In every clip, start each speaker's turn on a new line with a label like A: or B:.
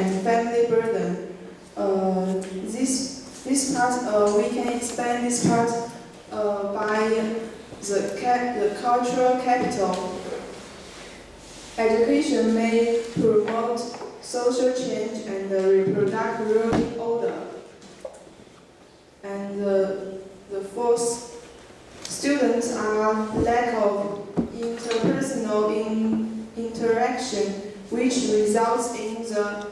A: and family burden. This part we can expand this part by the cultural capital. Education may promote social change and reproduce ruling order. And the fourth, students are lack of interpersonal interaction, which results in the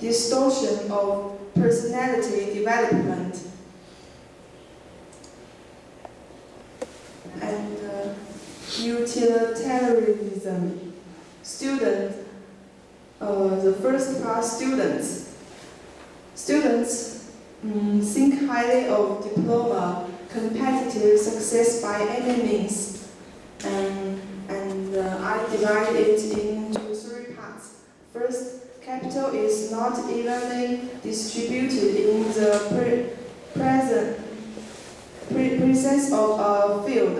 A: distortion of personality development. And utilitarianism. The first part, students. Students think highly of diploma, competitive success by any means. And I divide it into three parts. First, capital is not evenly distributed in the presence of a field.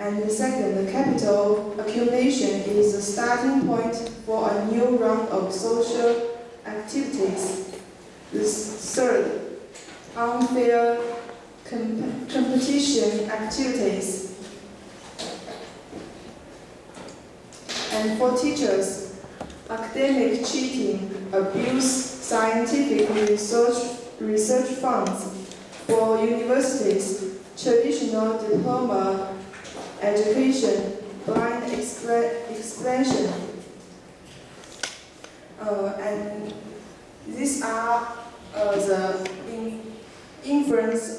A: And the second, the capital accumulation is the starting point for a new round of social activities. The third, unfair competition activities. And for teachers, academic cheating, abuse, scientific research funds. For universities, traditional diploma education, blind expression. And these are the influence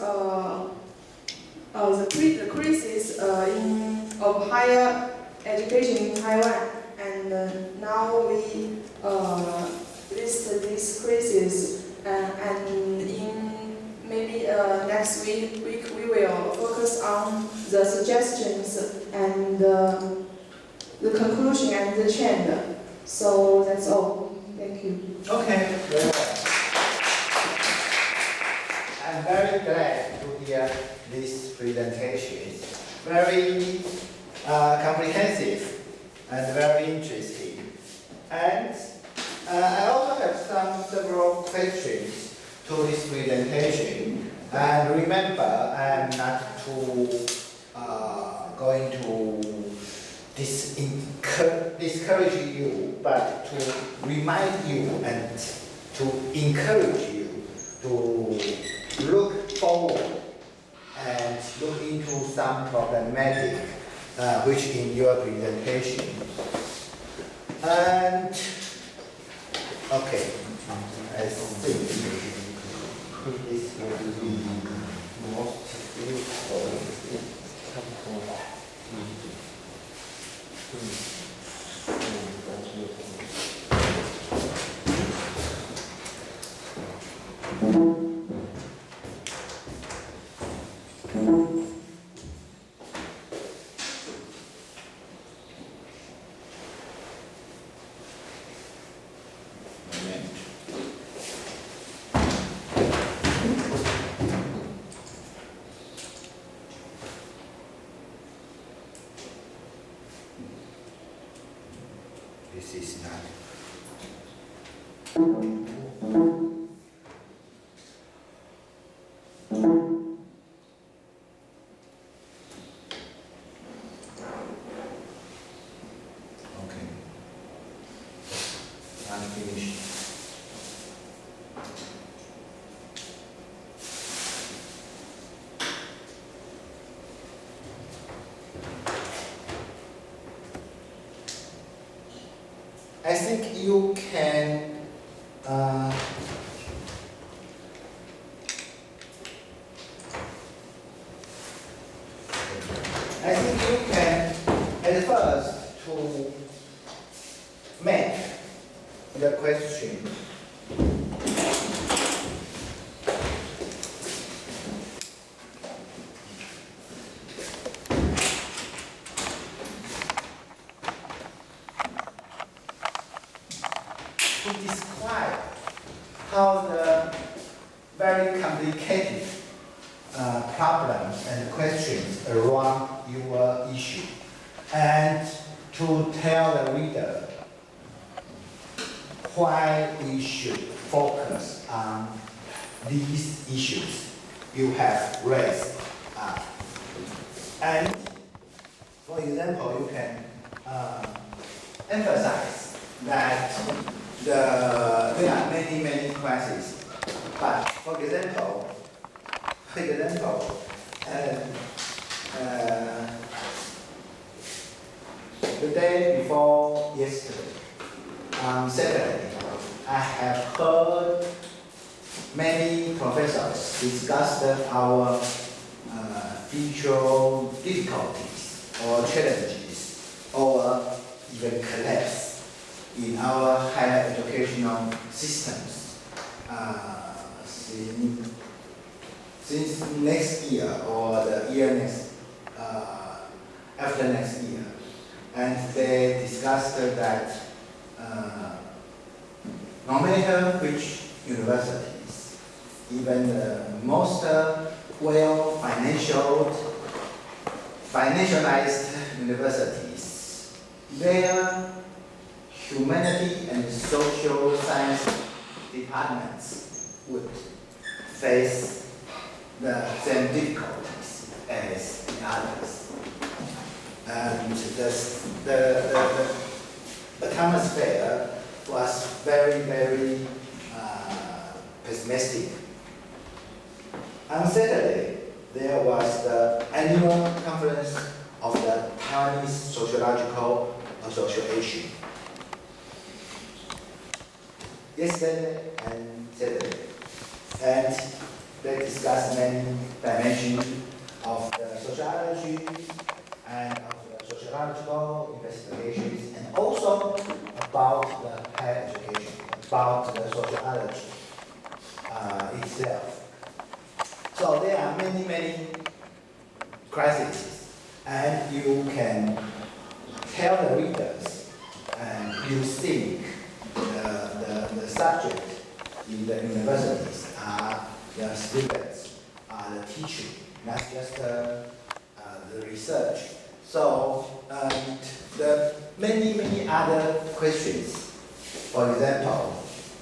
A: the crisis of higher education in Taiwan. And now we list this crisis, and in maybe next week we will focus on the suggestions and the conclusion and the trend. So that's all. Thank you.
B: Okay, very well. I'm very glad to hear this presentation. It's very comprehensive and very interesting. And I also have several questions to this presentation. And remember, I'm not going to discourage you, but to remind you and to encourage you to look forward and look into some problematic which in your presentation. And okay, I think this will be most useful. This is not. Okay. I'm finished. I think you can at first to make the question to describe how the very complicated problems and questions around your issue, and to tell the reader why we should focus on these issues you have raised. And for example, you can emphasize that there are many crises. But for example, the day before yesterday, on Saturday, I have heard many professors discuss our future difficulties or challenges or even collapse in our higher educational systems since next year or the year next after next year. And they discussed that no matter which universities, even the most financialized universities, their humanity and social science departments would face the same difficulties as the others. And the atmosphere was very pessimistic. On Saturday, there was the annual conference of the Taiwanese Sociological Association. Yesterday and Saturday, and they discussed many dimensions of the sociology and of the sociological investigations, and also about the higher education, about the sociology itself. So there are many crises, and you can tell the readers, and you think the subject in the universities are the students, are the teaching, not just the research. So the many other questions, for example,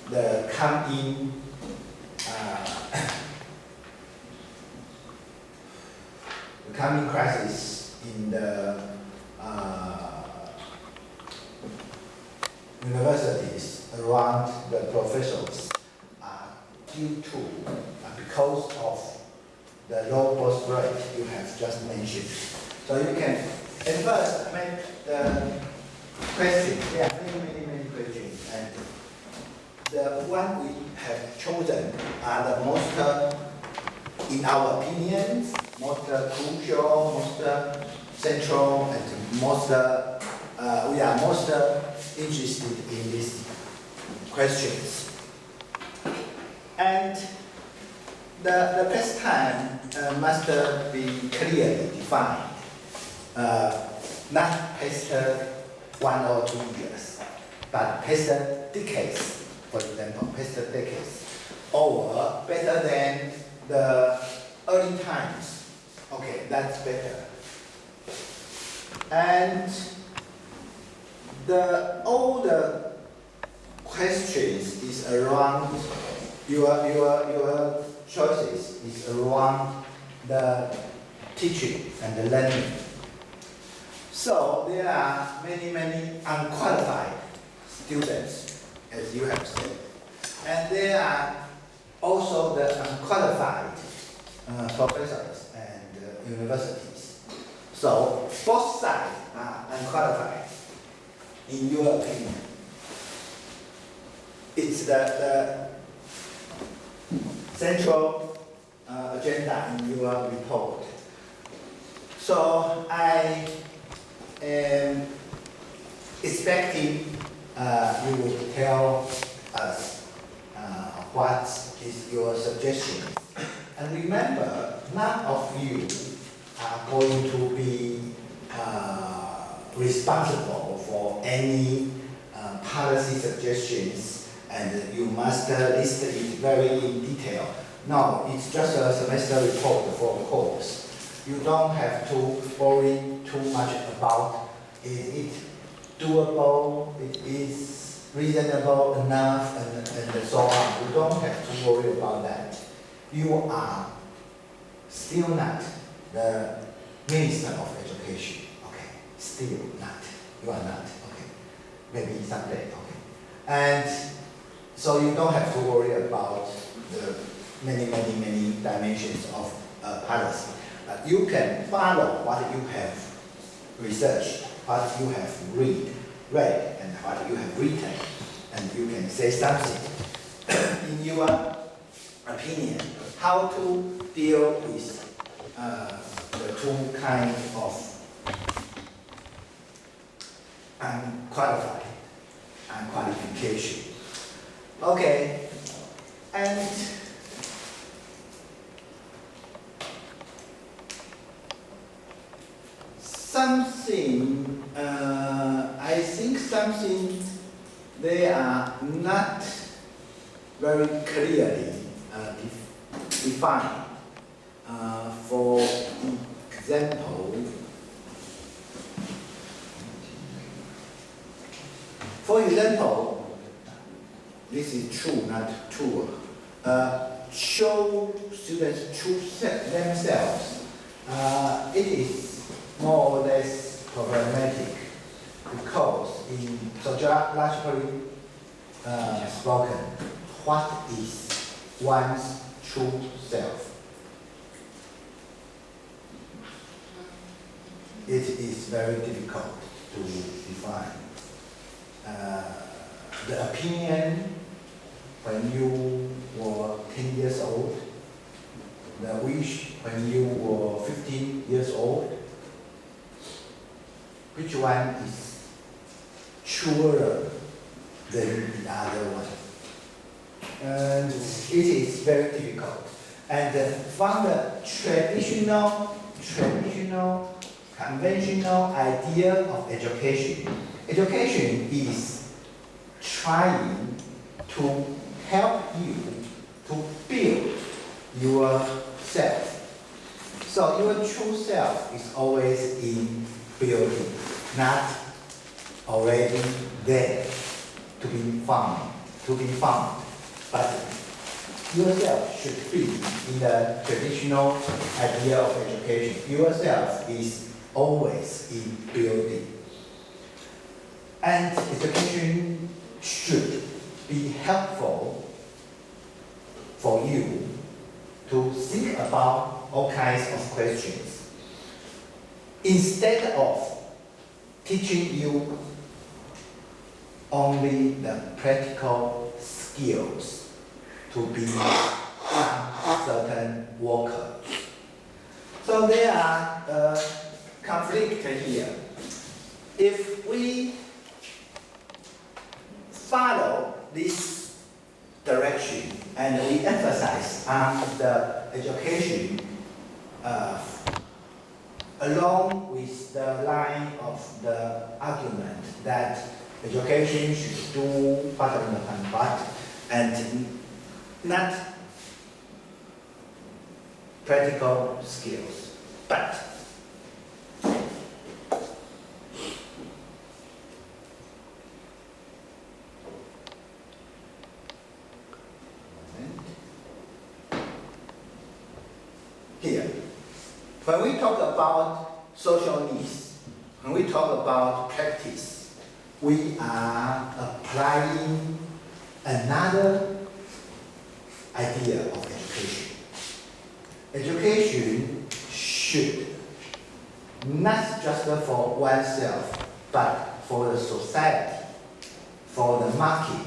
B: the coming crisis in the universities around the professors are due to because of the low birth rate you have just mentioned. So you can at first make the question. There are many questions, and the one we have chosen are the most, in our opinions, most crucial, most central, and most we are most interested in these questions. And the best time must be clearly defined, not past 1 or 2 years, but past decades, for example, past decades, or better than the early times. Okay, that's better. And all the questions is around your choices is around the teaching and the learning. So there are many unqualified students, as you have said, and there are also the unqualified professors and universities. So both sides are unqualified, in your opinion. It's the central agenda in your report. So I am expecting you will tell us what is your suggestion. And remember, none of you are going to be responsible for any policy suggestions, and you must list it very in detail. No, it's just a semester report for a course. You don't have to worry too much about is it doable, it is reasonable enough, and so on. You don't have to worry about that. You are still not the Minister of Education, okay? Still not. You are not, okay? Maybe someday, okay? And so you don't have to worry about the many dimensions of policy. You can follow what you have researched, what you have read, and what you have written, and you can say something in your opinion how to deal with the two kinds of unqualified and qualification. Okay, and something, I think something they are not very clearly defined. For example, this is true, not true. Show students choose themselves. It is more or less problematic because in sociologically spoken, what is one's true self? It is very difficult to define. The opinion when you were 10 years old, the wish when you were 15 years old, which one is truer than the other one? And it is very difficult. And from the traditional conventional idea of education. Education is trying to help you to build yourself. So your true self is always in building, not already there to be found. But yourself should be in the traditional idea of education. Yourself is always in building. And education should be helpful for you to think about all kinds of questions. Instead of teaching you only the practical skills to be a certain worker. So there are conflict here. If we follow this direction and we emphasize on the education along with the line of the argument that education should do what and not practical skills, but here, when we talk about social needs, when we talk about practice, we are applying another idea of education. Education should not just for oneself, but for the society, for the market,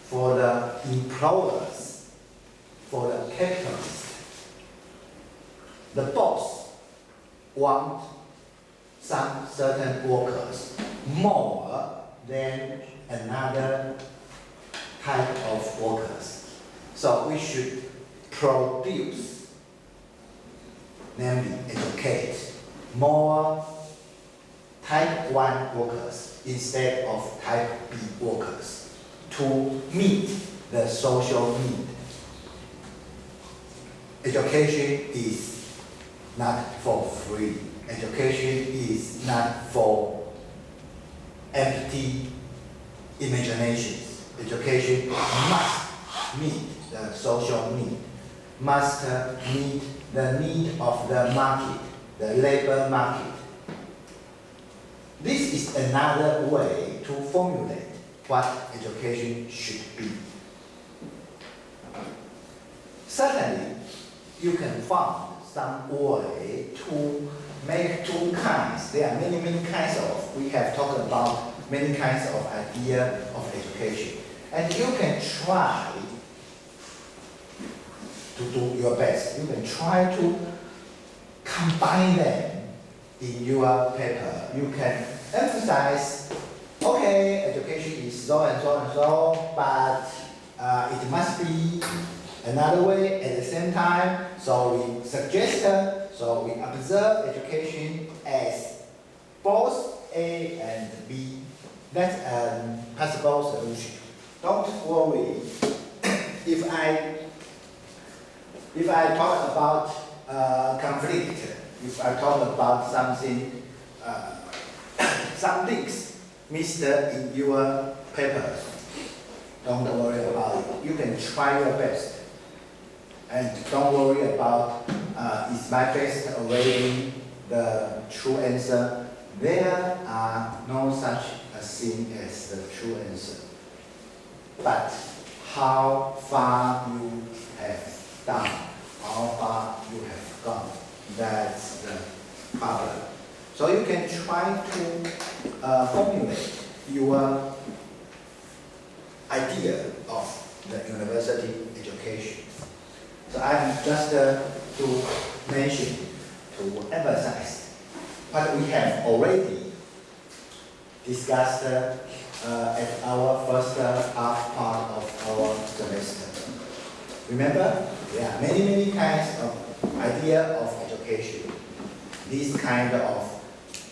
B: for the employers, for the capitalists. The boss wants some certain workers more than another type of workers. So we should produce, namely educate, more type 1 workers instead of type B workers to meet the social need. Education is not for free. Education is not for empty imaginations. Education must meet the social need, must meet the need of the market, the labor market. This is another way to formulate what education should be. Certainly, you can find some way to make two kinds. There are many kinds of, we have talked about many kinds of idea of education. And you can try to do your best. You can try to combine them in your paper. You can emphasize, okay, education is so and so and so, but it must be another way at the same time. So we suggest, so we observe education as both A and B. That's a possible solution. Don't worry. If I talk about conflict, if I talk about something, some things missed in your papers, don't worry about it. You can try your best. And don't worry about, is my best already the true answer? There are no such a thing as the true answer. But how far you have done, how far you have gone, that's the problem. So you can try to formulate your idea of the university education. So I'm just to mention, to emphasize what we have already discussed at our first half part of our semester. Remember, there are many kinds of idea of education. This kind of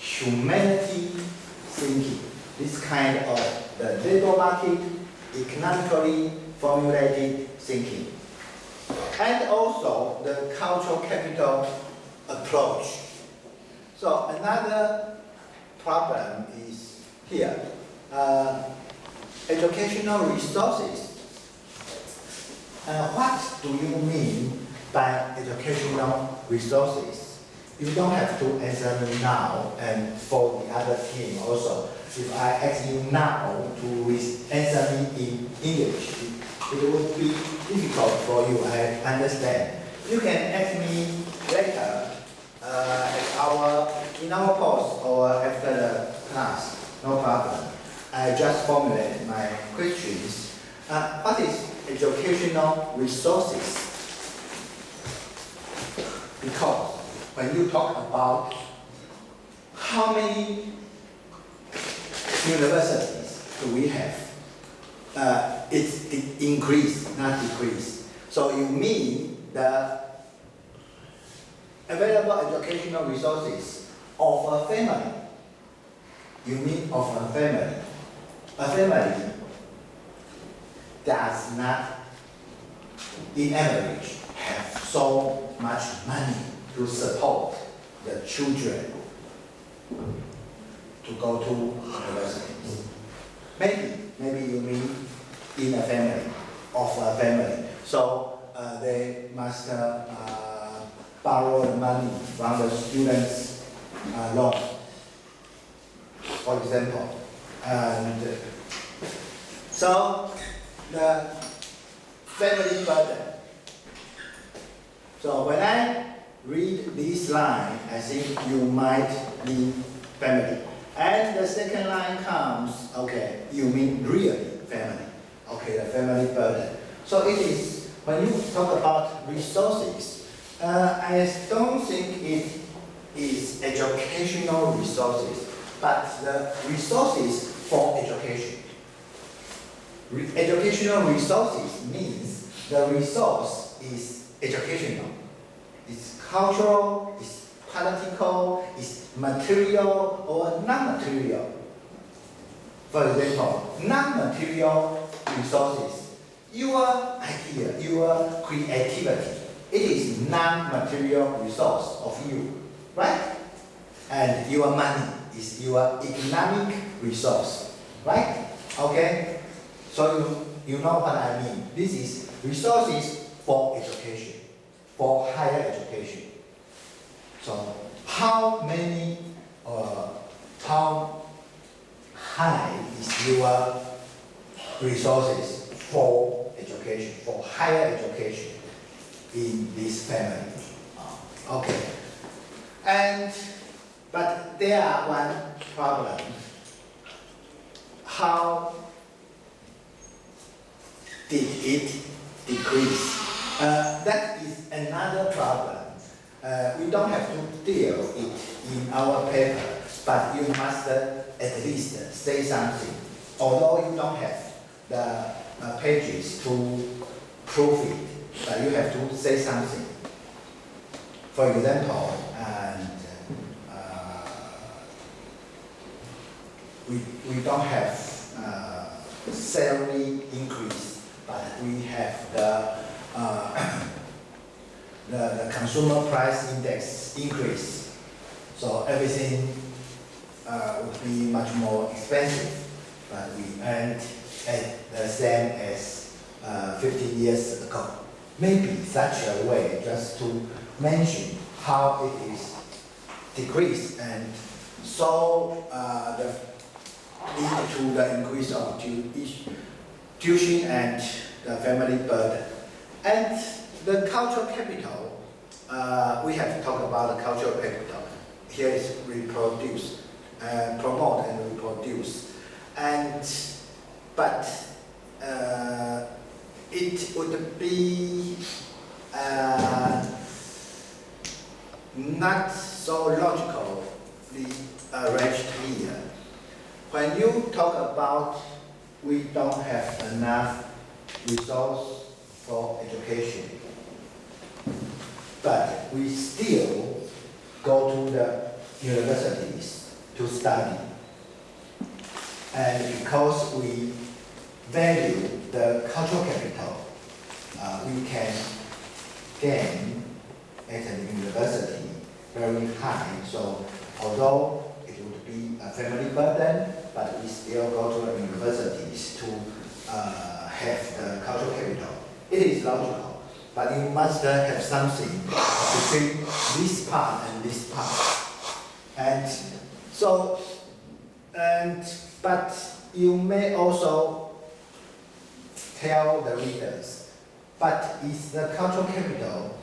B: humanity thinking, this kind of the labor market, economically formulated thinking, and also the cultural capital approach. So another problem is here. Educational resources. What do you mean by educational resources? You don't have to answer me now, and for the other team also. If I ask you now to answer me in English, it would be difficult for you, I understand. You can ask me later in our post or after the class, no problem. I just formulate my questions. What is educational resources? Because when you talk about how many universities do we have, it's increase, not decrease. So you mean the available educational resources of a family. You mean of a family. A family does not, in average, have so much money to support the children to go to universities. Maybe you mean in a family, of a family. So they must borrow the money from the students' loan, for example. And so the family burden. So when I read this line, I think you might mean family. And the second line comes, okay, you mean really family. Okay, the family burden. So it is, when you talk about resources, I don't think it is educational resources, but the resources for education. Educational resources means the resource is educational. It's cultural, it's political, it's material or non-material. For example, non-material resources, your idea, your creativity, it is non-material resource of you, right? And your money is your economic resource, right? Okay? So you know what I mean. This is resources for education, for higher education. So how many, how high is your resources for education, for higher education in this family? Okay. But there are one problem. How did it decrease? That is another problem. We don't have to deal it in our paper, but you must at least say something. Although you don't have the pages to prove it, but you have to say something. For example, we don't have salary increase, but we have the consumer price index increase. So everything would be much more expensive, but we earned at the same as 15 years ago. Maybe such a way just to mention how it is decreased, and so lead to the increase of tuition and the family burden. And the cultural capital, we have to talk about the cultural capital. Here is reproduce, promote and reproduce. But it would be not so logically arranged here. When you talk about we don't have enough resource for education, but we still go to the universities to study. And because we value the cultural capital, we can gain at a university very high. So although it would be a family burden, but we still go to the universities to have the cultural capital. It is logical, but you must have something between this part and this part. And so, but you may also tell the readers, but is the cultural capital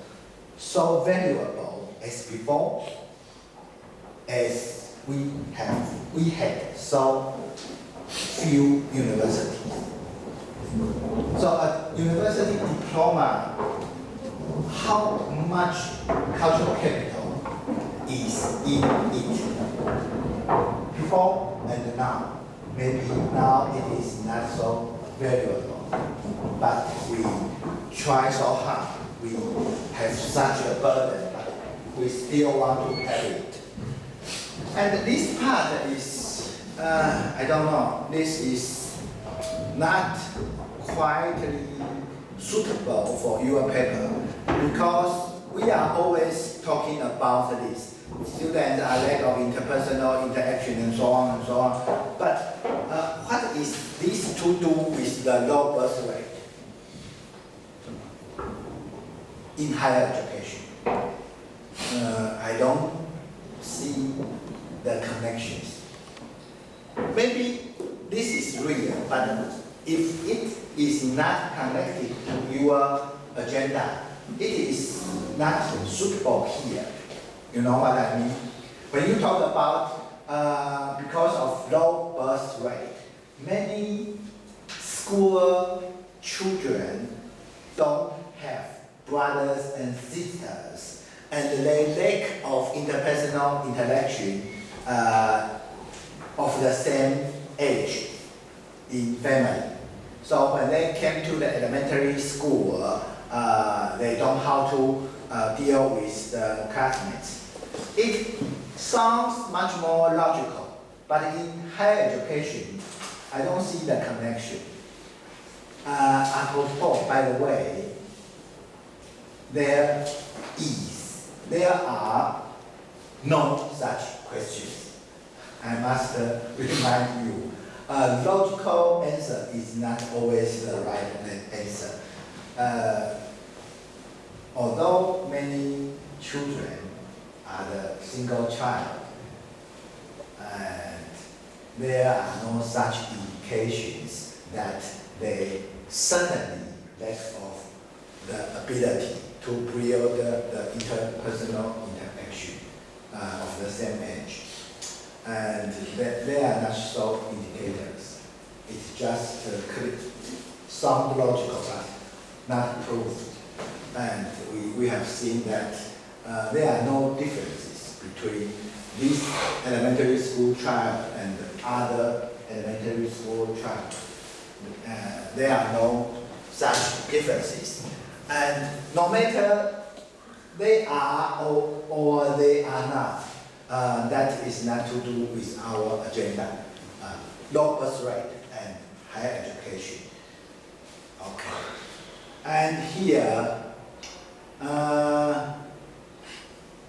B: so valuable as before, as we had so few universities? So a university diploma, how much cultural capital is in it? Before and now. Maybe now it is not so valuable, but we try so hard. We have such a burden, but we still want to have it. And this part is, I don't know, this is not quite suitable for your paper, because we are always talking about this. Students are lack of interpersonal interaction and so on and so on. But what is this to do with the low birth rate in higher education? I don't see the connections. Maybe this is real, but if it is not connected to your agenda, it is not suitable here. You know what I mean? When you talk about because of low birth rate, many school children don't have brothers and sisters, and they lack of interpersonal interaction of the same age in family. So when they came to the elementary school, they don't know how to deal with the classmates. It sounds much more logical, but in higher education, I don't see the connection. Apropos, by the way, there are no such questions. I must remind you, A logical answer is not always the right answer. Although many children are the single child, and there are no such indications that they certainly lack of the ability to build the interpersonal interaction of the same age. And there are not so indicators. It's just sound logical, but not proved. And we have seen that there are no differences between this elementary school child and other elementary school child. There are no such differences. And no matter they are or they are not, that is not to do with our agenda. Low birth rate and higher education. Okay. And here,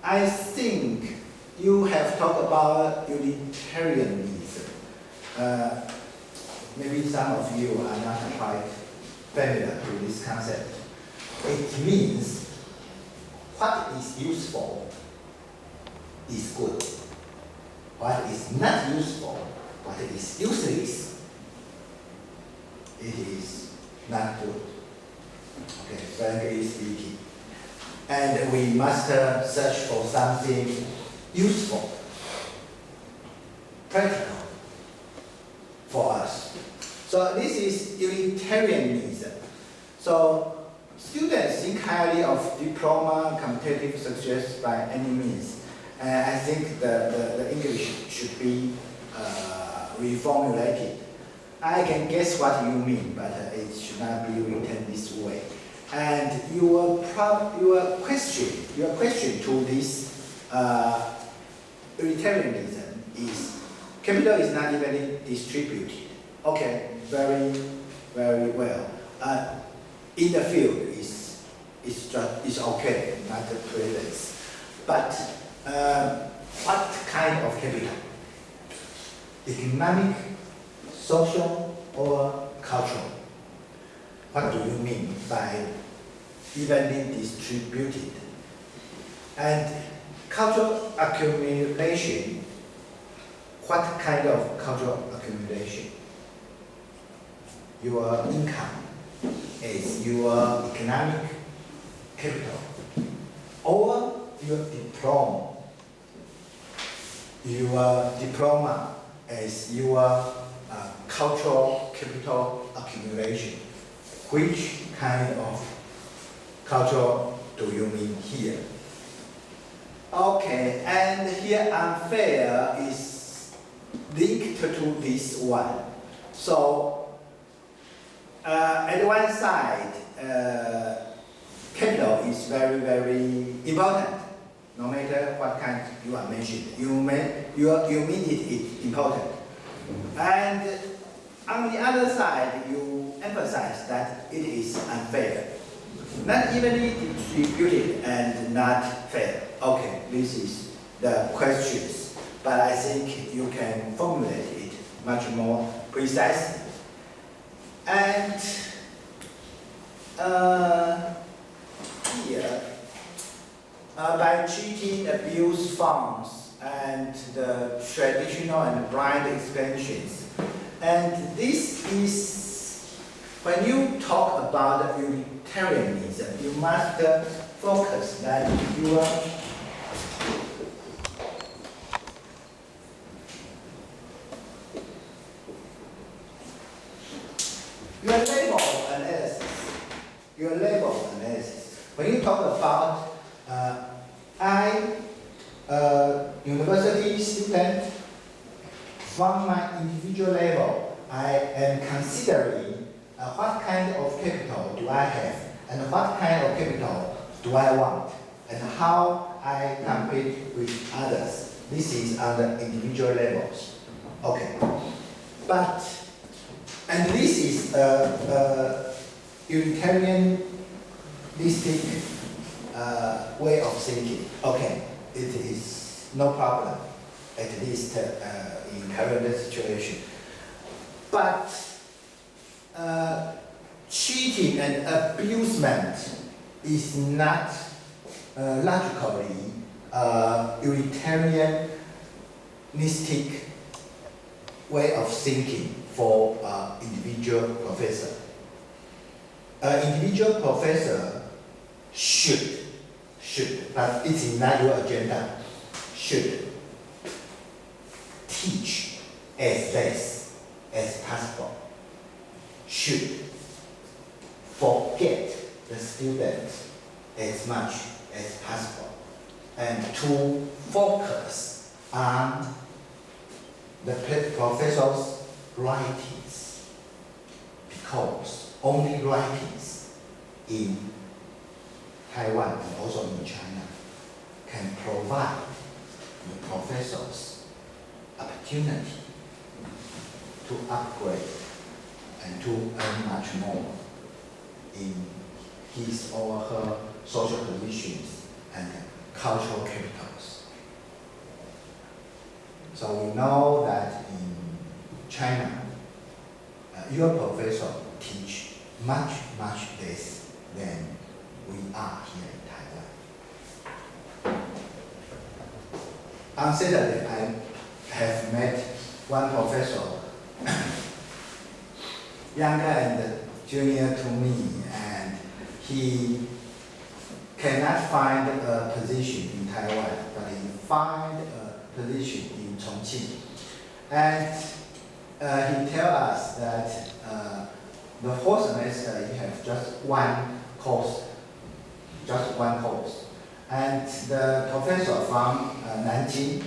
B: I think you have talked about Unitarianism. Maybe some of you are not quite familiar with this concept. It means what is useful is good. What is not useful, what is useless, it is not good. Okay, frankly speaking. And we must search for something useful, practical for us. So this is Unitarianism. So students think highly of diploma, competitive success by any means. And I think the English should be reformulated. I can guess what you mean, but it should not be written this way. And your question to this Unitarianism is capital is not evenly distributed. Okay, very, very well. In the field is okay, not the presence. But what kind of capital? Economic, social, or cultural? What do you mean by evenly distributed? And cultural accumulation, what kind of cultural accumulation? Your income is your economic capital, or your diploma. Your diploma is your cultural capital accumulation. Which kind of culture do you mean here? Okay, and here unfair is linked to this one. So at one side, capital is very, very important. No matter what kind you are mentioning, you mean it is important. And on the other side, you emphasize that it is unfair, not evenly distributed and not fair. Okay, this is the questions, but I think you can formulate it much more precisely. And here, by cheating, abuse funds, and the traditional and blind expansions. And this is, when you talk about Unitarianism, you must focus that your label analysis. When you talk about university student, from my individual level, I am considering what kind of capital do I have, and what kind of capital do I want, and how I compete with others. This is on the individual levels. Okay. And this is a Unitarianistic way of thinking. Okay, it is no problem, at least in current situation. but cheating and abusement is not logically utilitarianistic way of thinking for individual professor. An individual professor should, but it's not your agenda, should teach as less as possible, should forget the student as much as possible, and to focus on the professor's writings, because only writings in Taiwan and also in China can provide the professors opportunity to upgrade and to earn much more in his or her social positions and cultural capitals. So we know that in China, your professor teach much less than we are here in Taiwan. On Saturday, I have met one professor, younger and junior to me, and he cannot find a position in Taiwan, but he found a position in Chongqing. And he tells us that the whole semester he has just one course. And the professor from Nanjing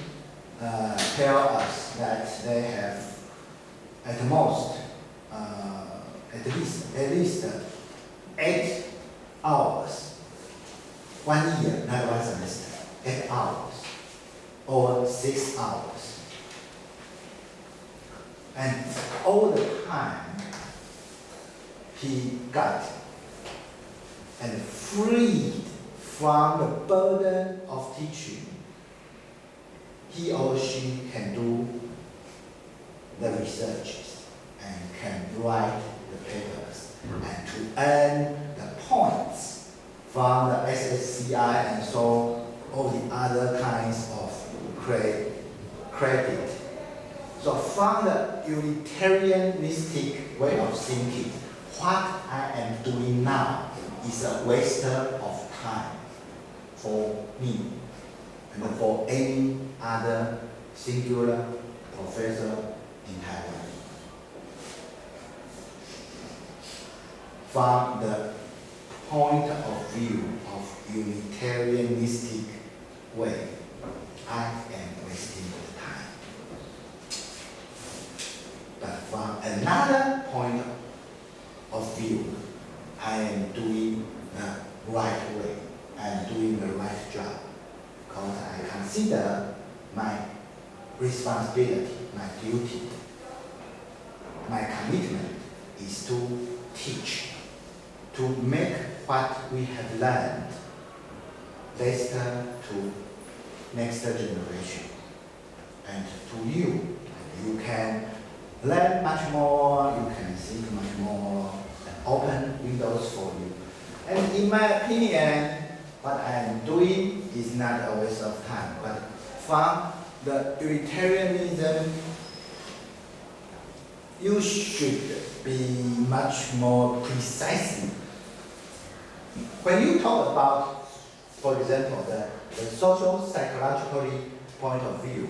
B: tells us that they have at least 8 hours, 1 year, not one semester, 8 hours or 6 hours. And all the time he got and freed from the burden of teaching, he or she can do the researches and can write the papers and to earn the points from the SSCI and so all the other kinds of credit. So from the utilitarianistic way of thinking, what I am doing now is a waste of time for me and for any other singular professor in Taiwan. From the point of view of utilitarianistic way, I am wasting the time. But from another point of view, I am doing the right way. I am doing the right job because I consider my responsibility, my duty, my commitment is to teach, to make what we have learned better to next generation. And to you, you can learn much more, you can think much more, and open windows for you. And in my opinion, what I am doing is not a waste of time, but from the utilitarianism, you should be much more precise. When you talk about, for example, the social psychologically point of view,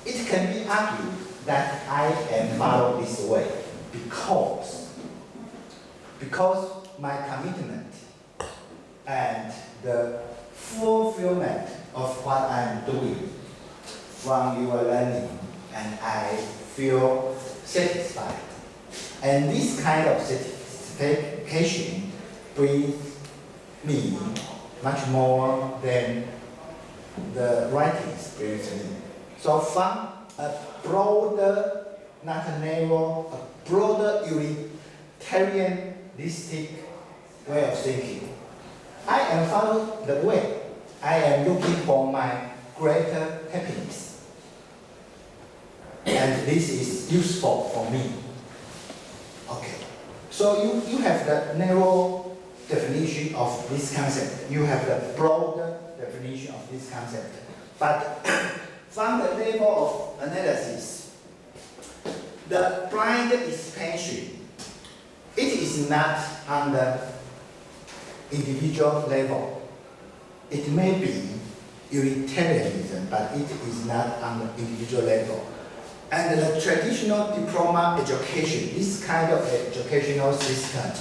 B: it can be argued that I am followed this way because my commitment and the fulfillment of what I am doing from your learning, and I feel satisfied. And this kind of satisfaction brings me much more than the writings brings me. So from a broader, not a narrow, a broader utilitarianistic way of thinking, I am following the way. I am looking for my greater happiness. and this is useful for me. Okay, so you have the narrow definition of this concept. You have the broad definition of this concept. But from the level of analysis, the blind expansion, it is not on the individual level. It may be utilitarianism, but it is not on the individual level. And the traditional diploma education, this kind of educational system,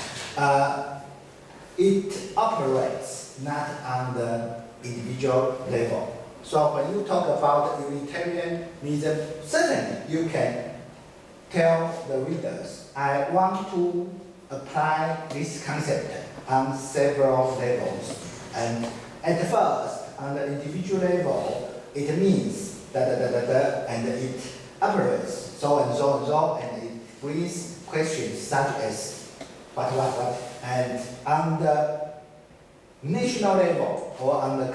B: it operates not on the individual level. So when you talk about utilitarianism, certainly you can tell the readers, I want to apply this concept on several levels. And at first, on the individual level, it means and it operates so and so and so, and it brings questions such as what. And on the national level or on the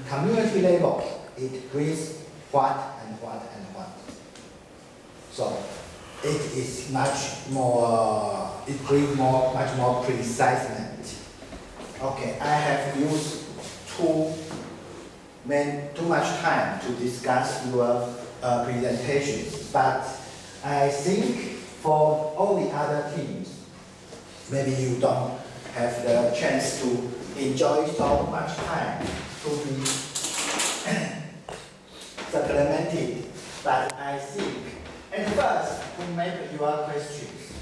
B: community level, it brings what and what and what. So it is much more, it brings much more preciseness. Okay, I have used too much time to discuss your presentations, but I think for all the other teams, maybe you don't have the chance to enjoy so much time to be supplemented. But I think, at first, to make your questions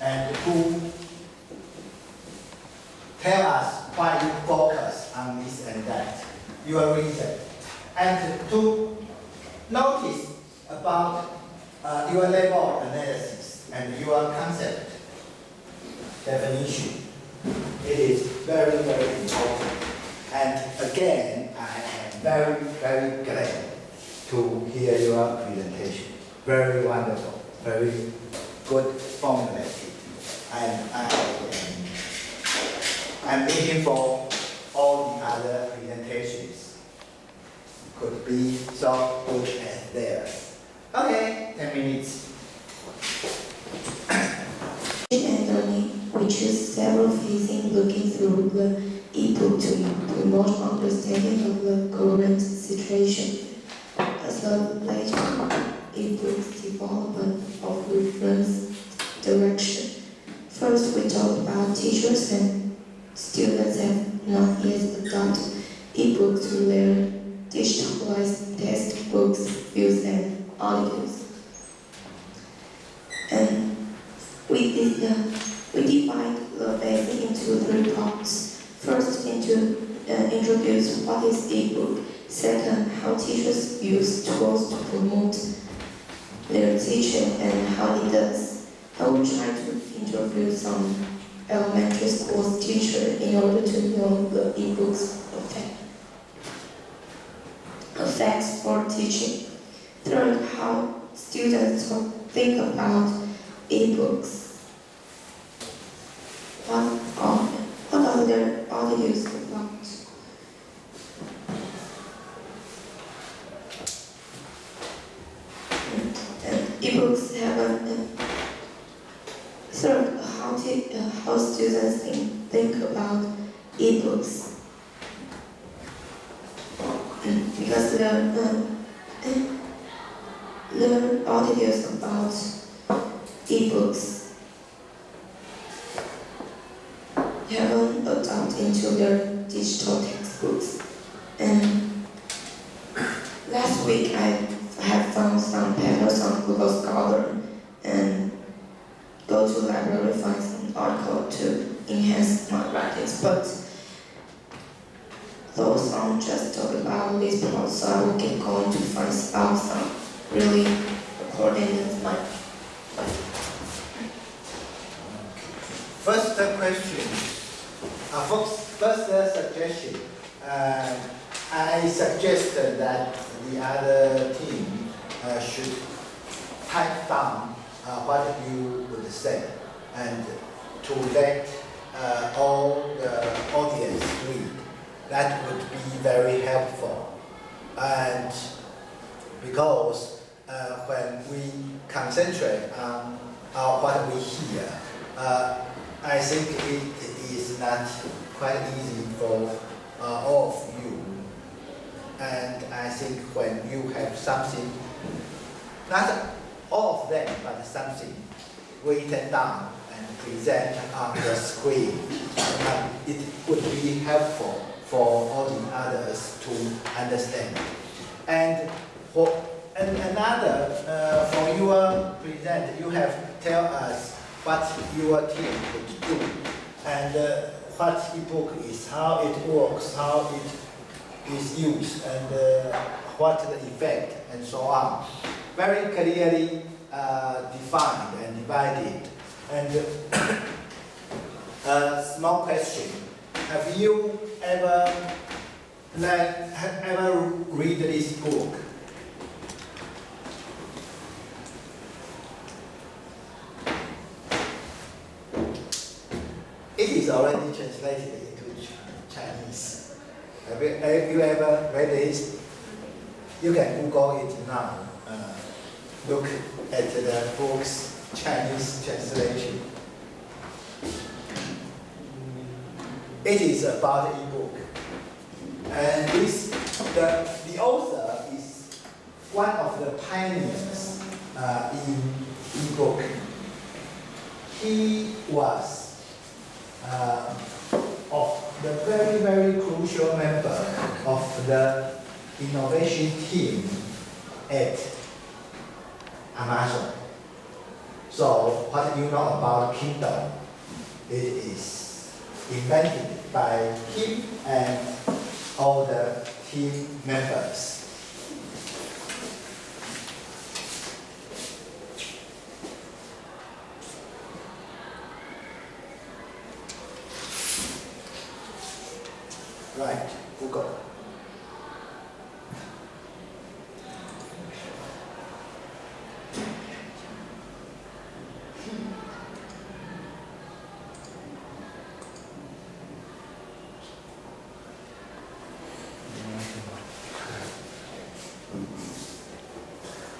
B: and to tell us why you focus on this and that, your reason, and to notice about your level of analysis and your concept definition. It is very, very important. And again, I am very, very glad to hear your presentation. Very wonderful, very good formulated. And I'm waiting for all the other presentations. Could be so good as theirs. Okay, 10 minutes.
C: And learning, we choose several phases looking through the e-book to promote understanding of the current situation. As the later e-book's development of reference direction. First, we talk about teachers and students have not yet adopted e-books to their digitalized textbooks, views, and audios. And we divide the basic into 3 parts. First, introduce what is e-book. Second, how teachers use tools to promote their teaching and how it does. I will try to interview some elementary school teachers in order to know the e-book's effects for teaching. Third, how students think about e-books. What are their audios about? And e-books have a third, how students think about e-books. Because the audios about e-books haven't adopted into their digital textbooks. And last week I have found some papers on Google Scholar and go to library find some article to enhance my writings, but those aren't just talk about this part, so I will keep going to find out some really according to my
B: First question, first suggestion. I suggested that the other team should type down what you would say and to let all the audience read. That would be very helpful. And because when we concentrate on what we hear, I think it is not quite easy for all of you. And I think when you have something, not all of them, but something written down and present on the screen, it would be helpful for all the others to understand. And another, for your present, you have tell us what your team would do, and what ebook is, how it works, how it is used, and what the effect, and so on. Very clearly defined and divided. And a small question: have you ever read this book? It is already translated into Chinese. Have you ever read it? You can Google it now. Look at the book's Chinese translation. It is about e-book. And the author is one of the pioneers in e-book. He was of the very, very crucial member of the innovation team at Amazon. So what you know about Kindle, it is invented by him and all the team members. Right, Google.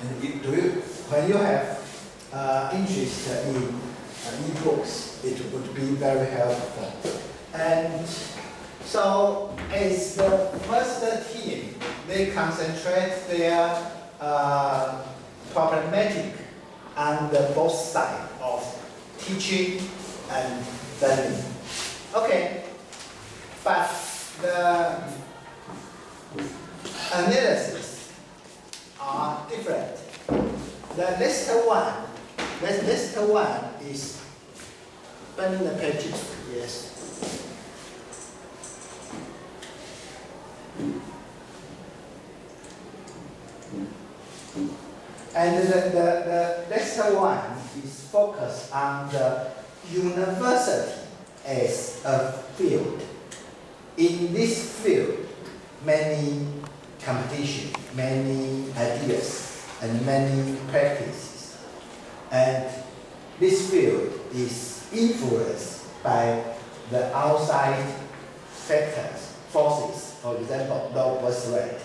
B: And when you have interest in e-books, it would be very helpful. And so, as the first team, they concentrate their problematic on the both sides of teaching and learning. Okay, but the analysis are different. The next one is burning the pages. Yes. And the next one is focused on the university as a field. In this field, many competition, many ideas, and many practices. And this field is influenced by the outside factors, forces, for example, low birth rate.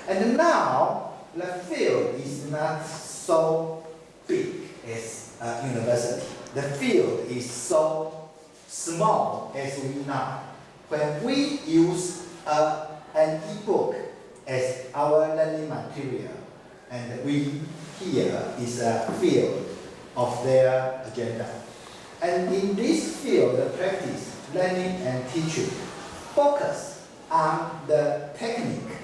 B: And now, the field is not so big as a university. The field is so small as we know. When we use an e-book as our learning material, and we here is a field of their agenda. And in this field, the practice, learning and teaching focus on the technique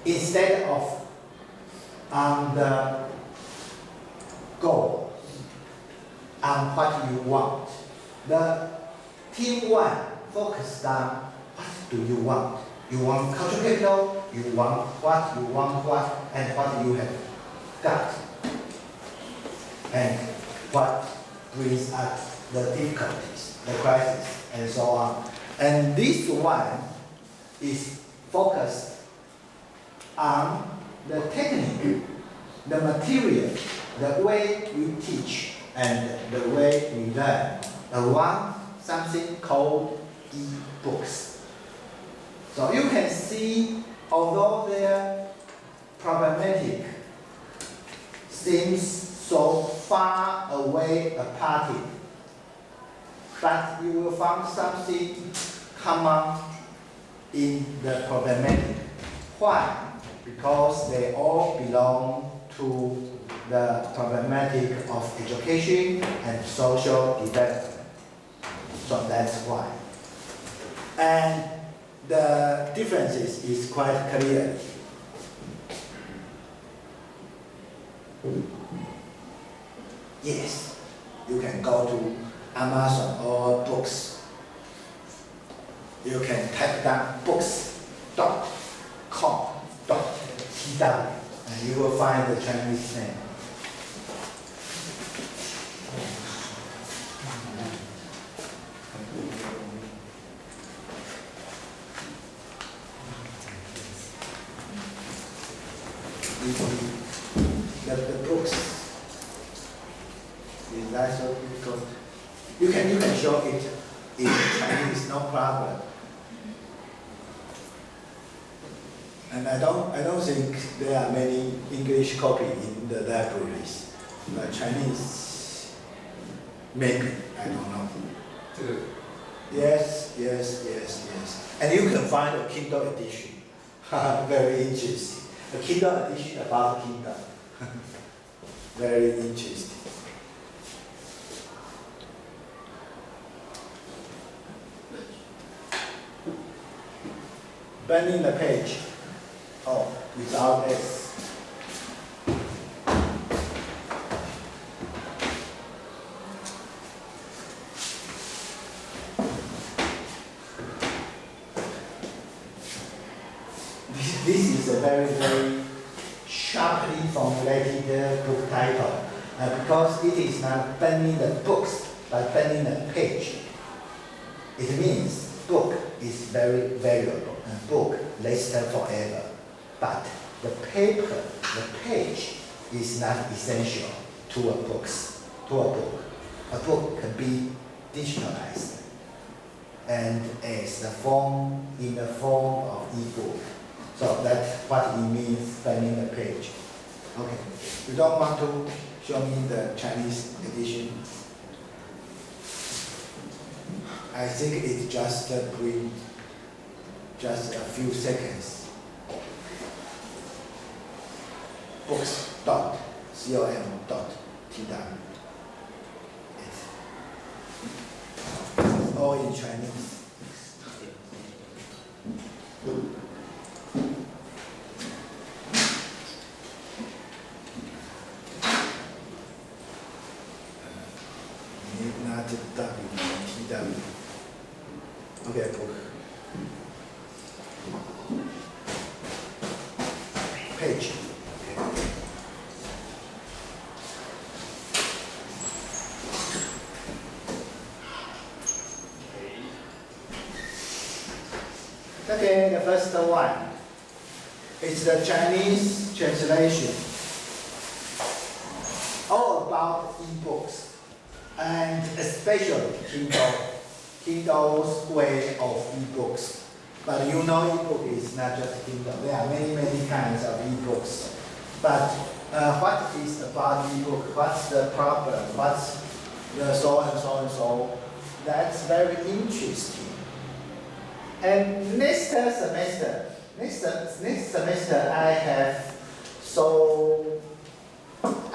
B: instead of on the goal, on what you want. The team one focused on what do you want. You want cultural capital, you want what, and what you have got. And what brings up the difficulties, the crisis, and so on. And this one is focused on the technique, the material, the way we teach, and the way we learn around something called e-books. So you can see, although they are problematic seems so far away apart, but you will find something common in the problematic. Why? Because they all belong to the problematic of education and social development. So that's why. And the differences is quite clear. Yes, you can go to Amazon or books. You can type down books.com.tw and you will find the Chinese name. The books is also because you can show it in Chinese, no problem. And I don't think there are many English copy in the libraries. But Chinese, maybe, I don't know. Yes. And you can find a Kindle edition. Very interesting. A Kindle edition about Kindle. Very interesting. Burning the page. Oh, without S. This is a very, very sharply formulated book title because it is not burning the books, but burning the page. It means book is very valuable and book lasts forever. But the paper, the page is not essential to a book. A book can be digitalized and in the form of e-book. So that's what it means burning the page. Okay, you don't want to show me the Chinese edition? I think it just brings just a few seconds. Books.com.tw. It's all in Chinese. Okay, book. Page. Okay, the first one is the Chinese translation, all about e-books, and especially Kindle's way of e-books. But you know e-book is not just Kindle. There are many, many kinds of e-books. But what is about e-book? What's the problem? What's the so and so and so? That's very interesting. And next semester, I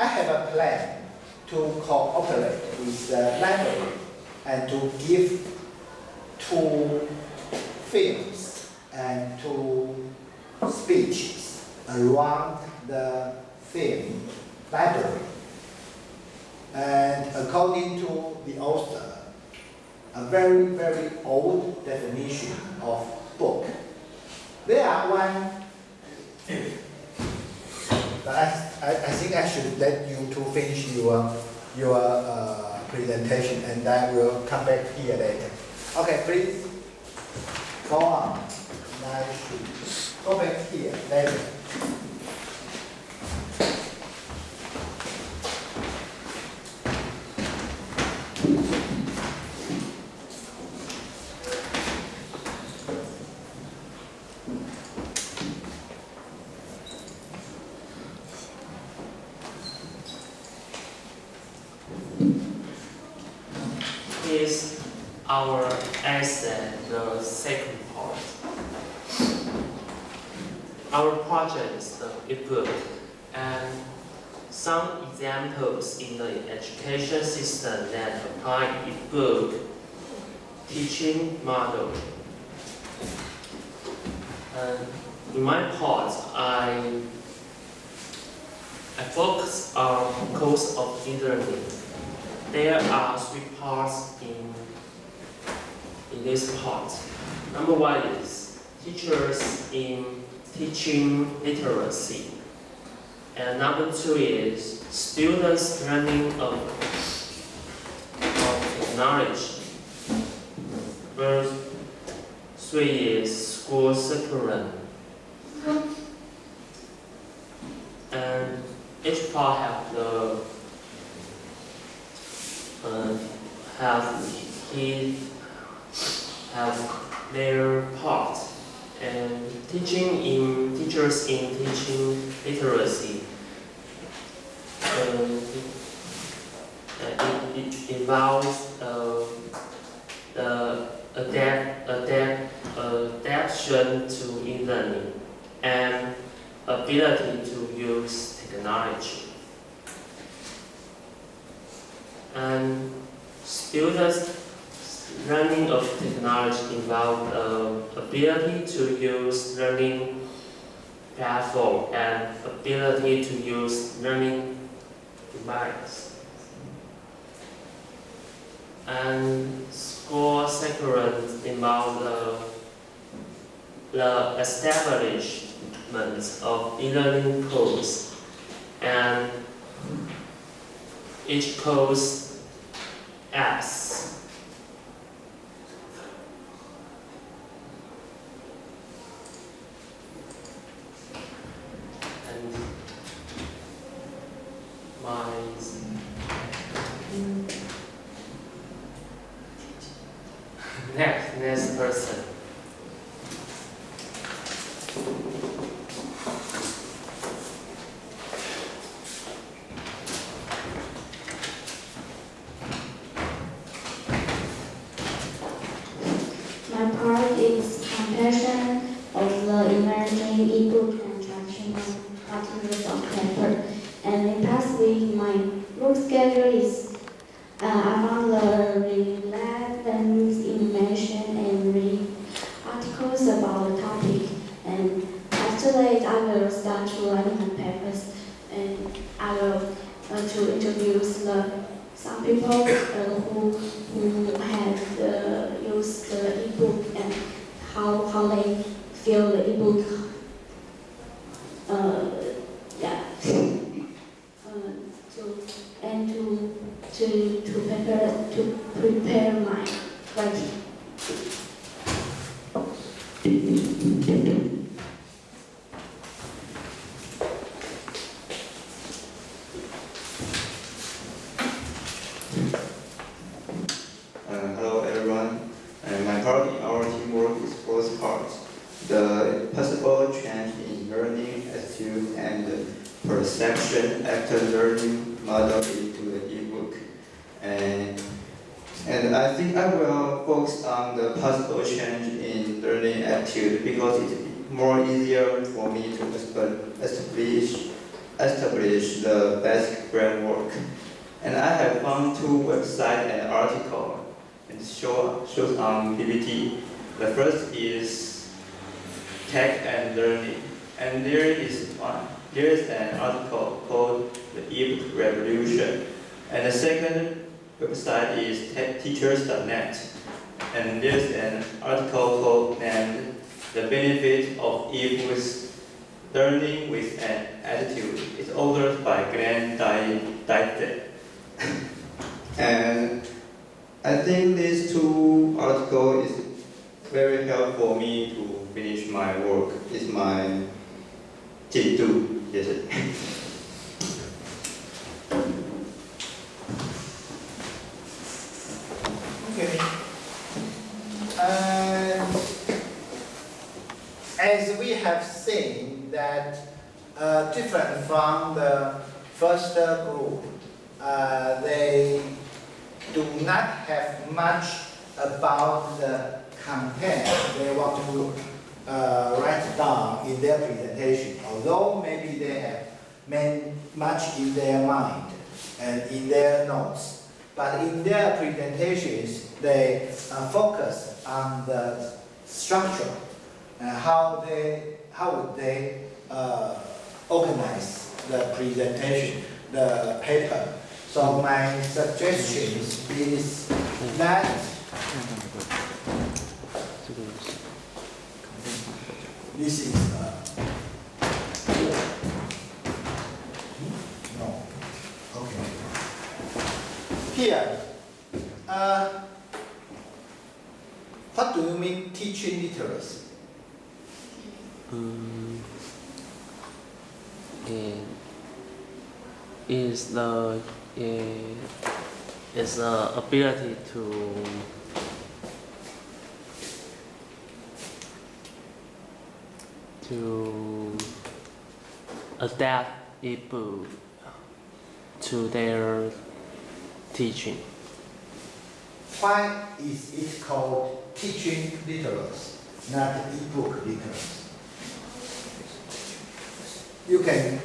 B: have a plan to cooperate with the library and to give 2 films and 2 speeches around the film library. And according to the author, a very, very old definition of book. There are one, but I think I should let you to finish your presentation and I will come back here later. Okay, please. Go on. Go back here later.
D: our essay, the second part. Our project is the ebook, and some examples in the education system that apply ebook teaching model. And in my part, I focus on course of e-learning. There are 3 parts in this part. Number 1 is teachers in teaching literacy. And number 2 is students learning of technology. Verse 3 is school curriculum. And each part have the have their part. And teachers in teaching literacy. It involves the adaptation to e-learning and ability to use technology. And students learning of technology involve ability to use learning platform and ability to use learning device. And school curriculum involve the establishment of e-learning course, and each course apps. And next person.
E: My part is comparison of the emerging e-book and traditional materials of paper. And in past week, my work schedule is I found the related venues information and read articles about the topic. And after that, I will start to writing the papers, and I will to introduce some people who have used the e-book and how they feel the e-book. To prepare my writing.
F: Hello everyone. My part in our teamwork is both parts. The possible change in learning attitude and perception after learning model into the e-book. And I think I will focus on the possible change in learning attitude because it's more easier for me to establish the basic framework. And I have found 2 websites and articles and shows on PPT. The first is Tech and Learning, and there is an article called The e-book Revolution, and the second website is teachers.net, and there's an article called named The Benefit of e-books Learning with an Attitude. It's authored by Glenn Dykes. And I think these 2 articles is very helpful for me to finish my work. It's my to-do. Yes.
B: Okay. As we have seen that different from the first group, they do not have much about the content they want to write down in their presentation. Although maybe they have much in their mind and in their notes, but in their presentations they focus on the structure and how would they organize the presentation, the paper. So my suggestion is that this is no, okay. Here, what do you mean teaching literacy?
D: Is the ability to adapt ebook to their teaching.
B: Why is it called teaching literacy, not ebook literacy? You can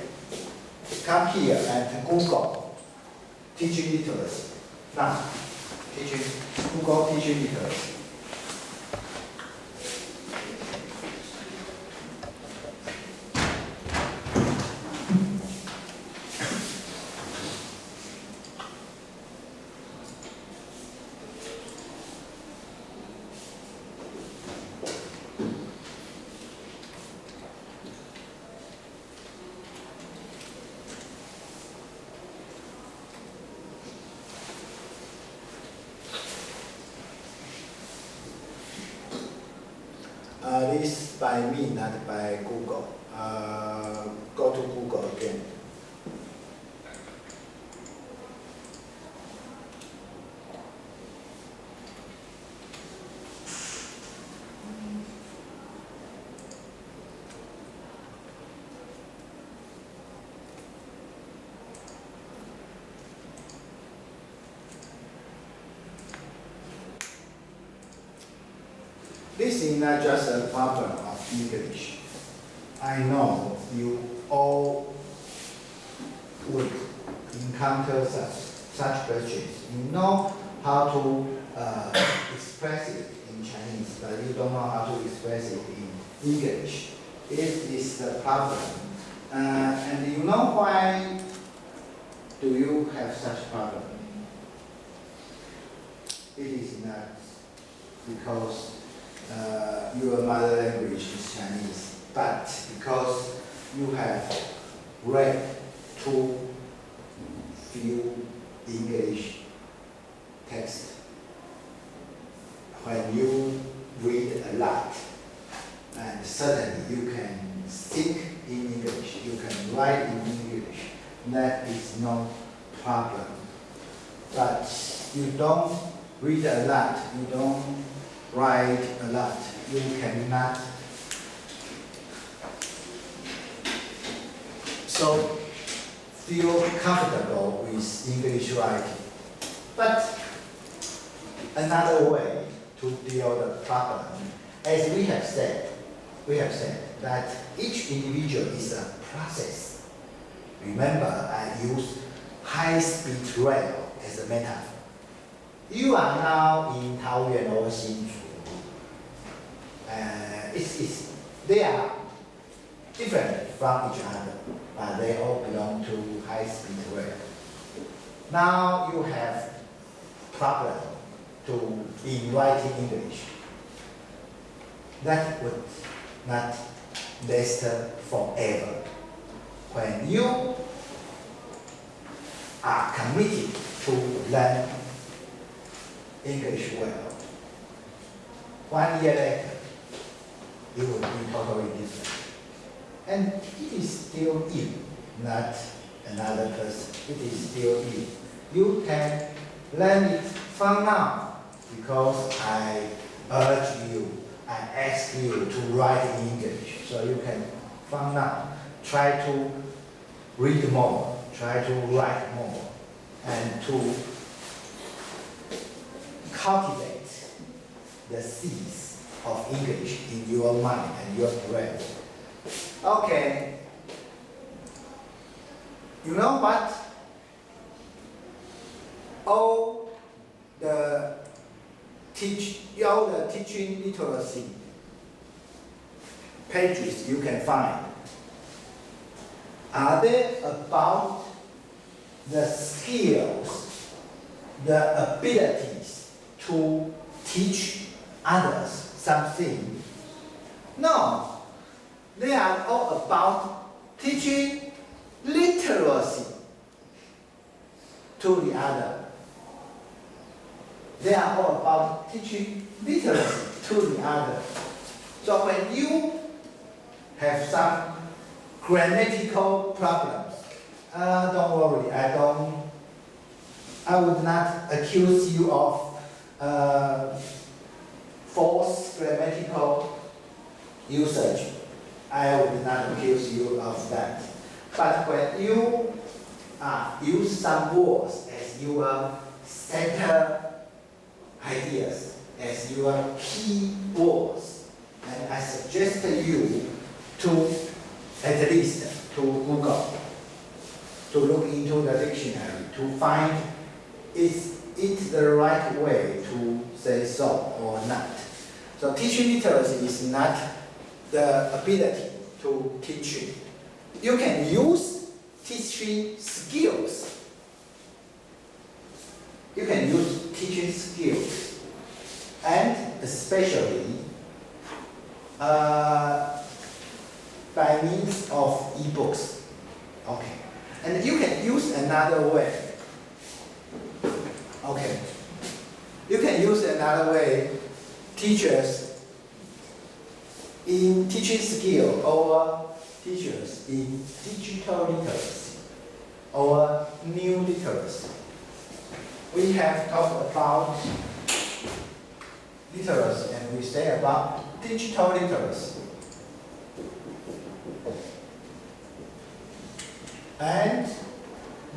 B: come here and Google teaching literacy. Now, Google teaching literacy. This by me, not by Google. Go to Google again. This is not just a problem of English. I know you all would encounter such questions. You know how to express it in Chinese, but you don't know how to express it in English. It is the problem. And you know why do you have such problem? It is not because your mother language is Chinese, but because you have read too few English text. When you read a lot, and certainly you can think in English, you can write in English, that is no problem. But you don't read a lot, you don't write a lot, you cannot so feel comfortable with English writing. But another way to deal with the problem, as we have said that each individual is a process. Remember, I use high-speed rail as a metaphor. You are now in Taoyuan or Hsinchu. They are different from each other, but they all belong to high-speed rail. Now you have problem in writing English. That would not last forever. When you are committed to learn English well, 1 year later, it will be totally different. And it is still you, not another person. It is still you. You can learn it from now because I urge you, I ask you to write in English. So you can from now try to read more, try to write more, and to cultivate the seeds of English in your mind and your brain. Okay. You know what? All the teaching literacy pages you can find, are they about the skills, the abilities to teach others something? No, they are all about teaching literacy to the other. They are all about teaching literacy to the other. So when you have some grammatical problems, don't worry, I would not accuse you of false grammatical usage. I would not accuse you of that. But when you use some words as your center ideas, as your key words, and I suggest you to at least to Google, to look into the dictionary, to find is it the right way to say so or not. So teaching literacy is not the ability to teach it. You can use teaching skills. You can use teaching skills, and especially by means of e-books. Okay. And you can use another way. Okay. You can use another way. Teachers in teaching skill or teachers in digital literacy or new literacy. We have talked about literacy and we say about digital literacy. And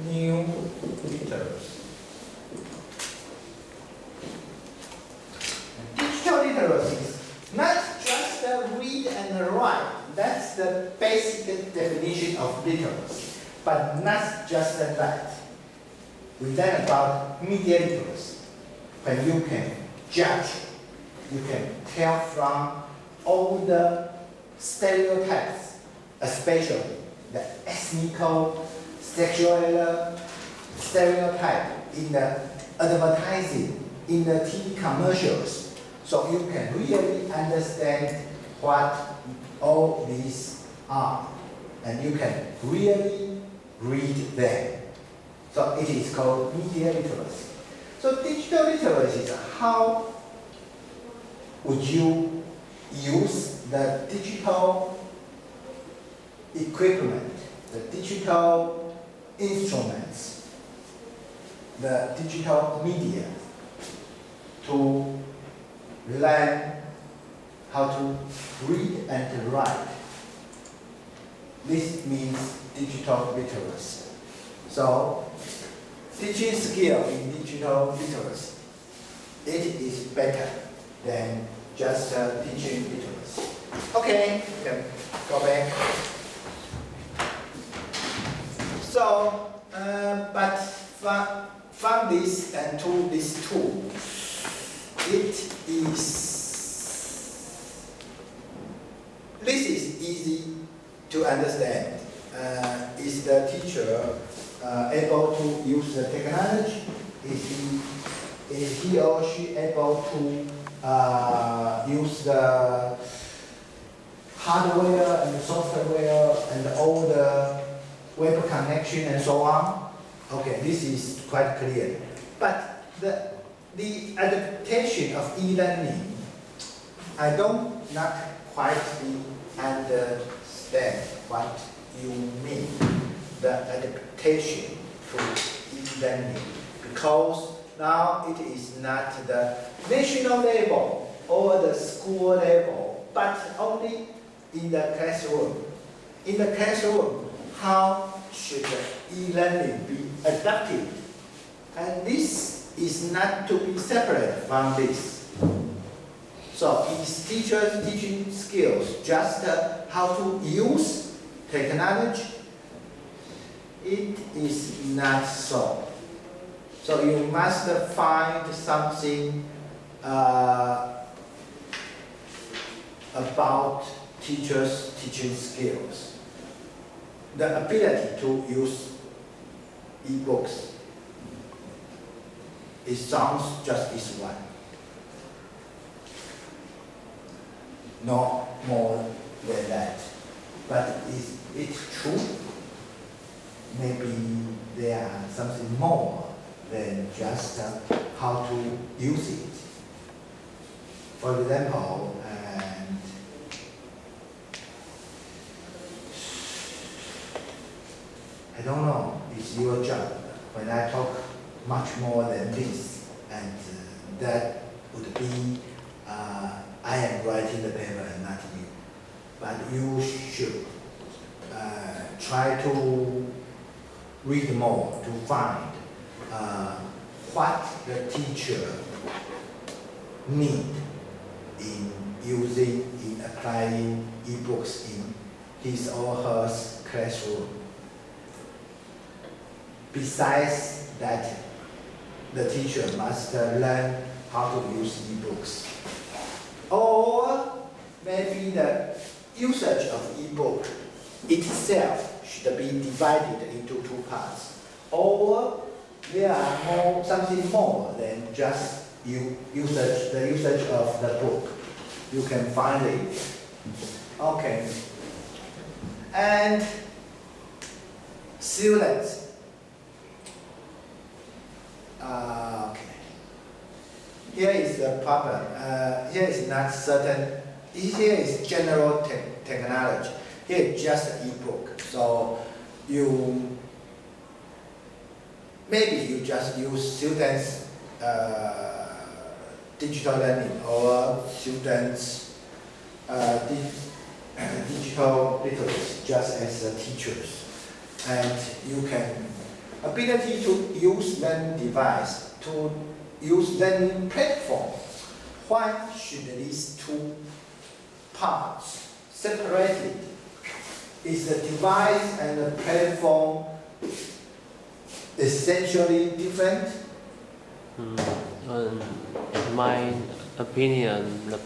B: new literacy. Digital literacy is not just read and write. That's the basic definition of literacy. But not just that. We learn about media literacy. When you can judge, you can tell from all the stereotypes, especially the ethnical, sexual stereotype in the advertising, in the TV commercials. So you can really understand what all these are. And you can really read them. So it is called media literacy. So digital literacy is how would you use the digital equipment, the digital instruments, the digital media to learn how to read and to write. This means digital literacy. So, teaching skill in digital literacy, it is better than just teaching literacy. Okay, you can go back. So, but from this and to this tool, this is easy to understand. Is the teacher able to use the technology? Is he or she able to use the hardware and software and all the web connection and so on? Okay, this is quite clear. But the adaptation of e-learning, I don't not quite understand what you mean, the adaptation to e-learning, because now it is not the national level or the school level, but only in the classroom. In the classroom, how should the e-learning be adapted? And this is not to be separate from this. So is teachers' teaching skills just how to use technology? It is not so. So you must find something about teachers' teaching skills. The ability to use e-books. It sounds just this one. No more than that. But is it true? Maybe there are something more than just how to use it. For example, I don't know, it's your job. When I talk much more than this, and that would be, I am writing the paper and not you. But you should try to read more to find what the teacher need in using, in applying e-books in his or her classroom. Besides that, the teacher must learn how to use e-books. Or maybe the usage of e-book itself should be divided into two parts. Or there are something more than just the usage of the book. You can find it. Okay. And students. Okay. Here is the problem. Here is not certain. Here is general technology. Here is just an e-book. So maybe you just use students' digital learning or students' digital literacy just as teachers, and you can ability to use learning device, to use learning platform. Why should these two parts separated? Is the device and the platform essentially different?
D: In my opinion, the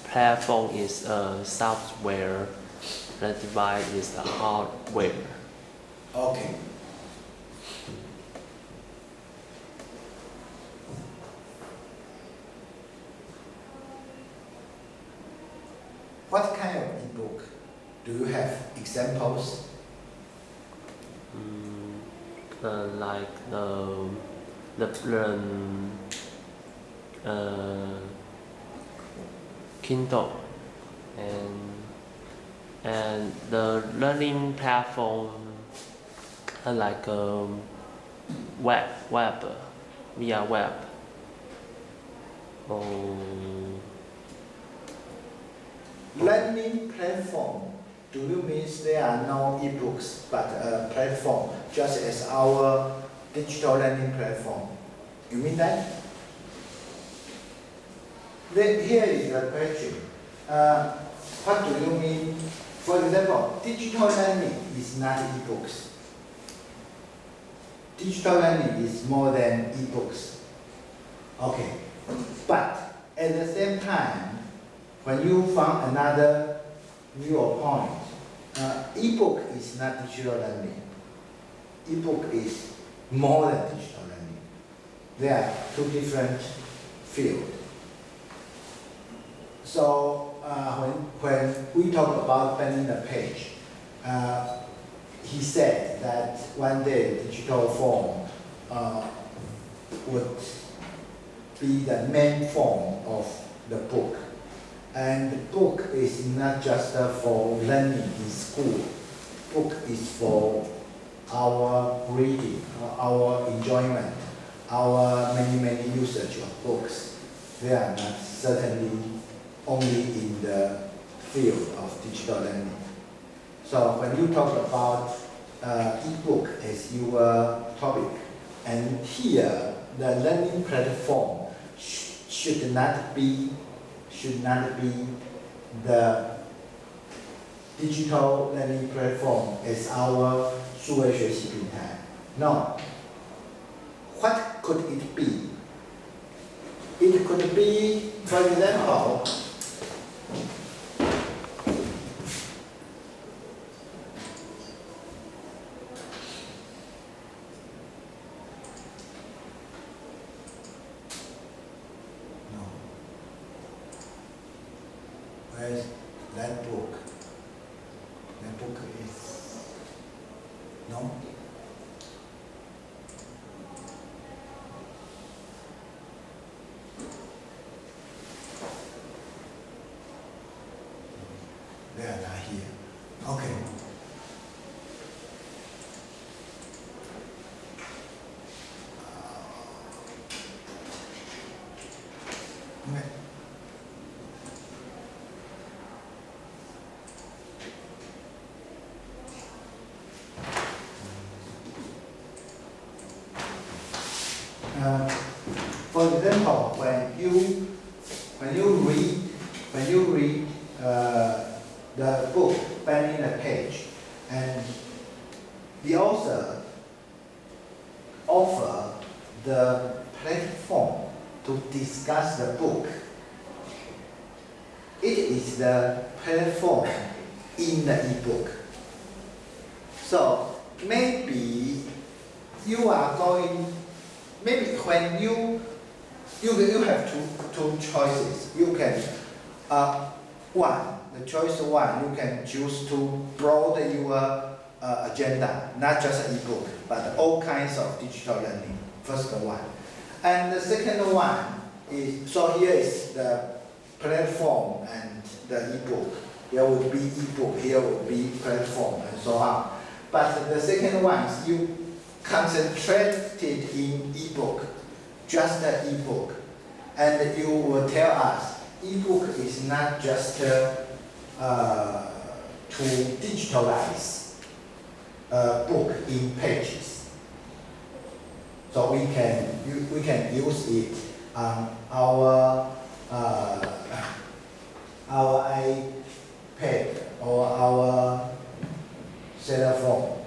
D: platform is a software, the device is a hardware.
B: Okay. What kind of e-book? Do you have examples?
D: Like Kindle and the learning platform like web via web.
B: Learning platform, do you mean there are no e-books but a platform just as our digital learning platform? You mean that? Then here is the question. What do you mean? For example, digital learning is not e-books. Digital learning is more than e-books. Okay, but at the same time, when you found another viewpoint, e-book is not digital learning. E-book is more than digital learning. They are two different fields. So when we talk about bending the page, he said that one day digital form would be the main form of the book. And the book is not just for learning in school. Book is for our reading, our enjoyment, our many usage of books. They are not certainly only in the field of digital learning. So when you talk about e-book as your topic, and here the learning platform should not be should not be the digital learning platform as our 数位学习平台. No. What could it be? It could be, for example, no. Where's that book? That book is, no? They are not here. Okay. Okay. For example, when you read the book banning a page, and the author offer the platform to discuss the book. It is the platform in the ebook. So maybe you are going. Maybe when you have two choices. You can the choice one, you can choose to broaden your agenda, not just an ebook, but all kinds of digital learning. First one, and the second one is, so here is the platform and the ebook. Here would be ebook, here would be platform, and so on. But the second one is you concentrated in ebook, just the ebook, and you will tell us ebook is not just to digitalize a book in pages. So we can use it on our iPad or our cell phone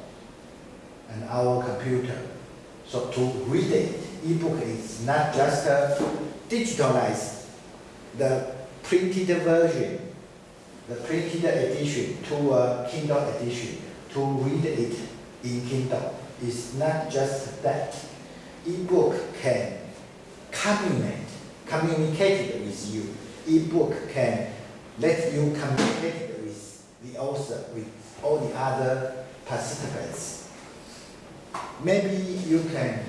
B: and our computer. So to read it, ebook is not just digitalize the printed version, the printed edition to a Kindle edition, to read it in Kindle. It's not just that. Ebook can communicate with you. Ebook can let you communicate with the author, with all the other participants. Maybe you can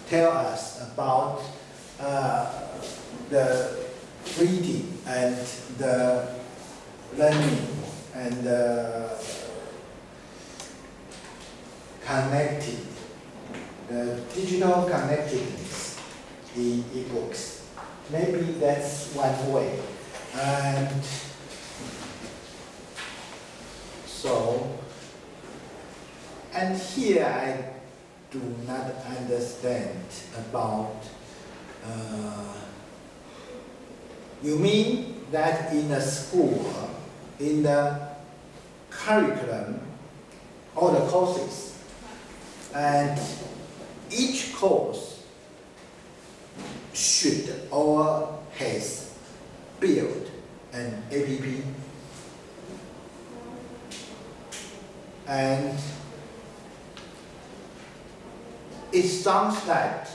B: tell us about the reading and the learning and the digital connectedness in ebooks. Maybe that's one way. And so, and here I do not understand about, you mean that in a school, in the curriculum, all the courses, and each course should or has built an app, and it sounds that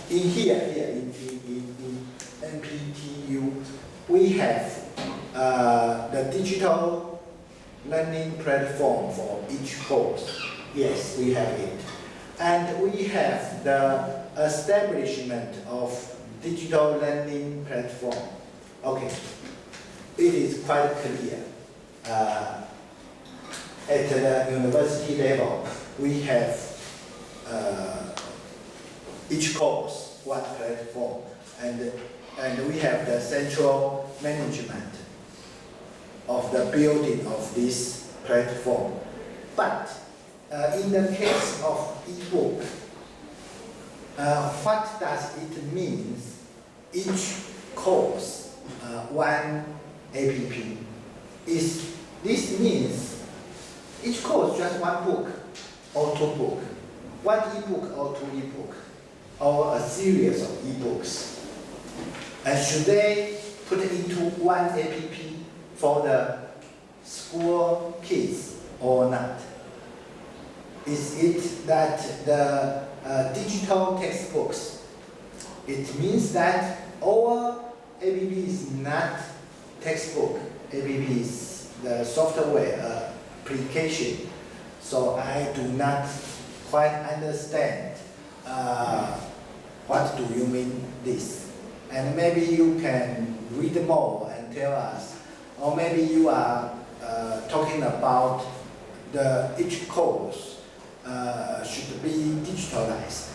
B: in here in NPTU we have the digital learning platform for each course. Yes, we have it, and we have the establishment of digital learning platform. Okay, it is quite clear. At the university level, we have each course one platform, and we have the central management of the building of this platform. But in the case of ebook, what does it mean each course one app. This means each course just one book or two books, one ebook or two ebooks, or a series of ebooks. And should they put it into one app for the school kids or not? Is it that the digital textbooks, it means that our app is not textbook, app is the software application. So I do not quite understand what do you mean this. And maybe you can read more and tell us, or maybe you are talking about each course should be digitalized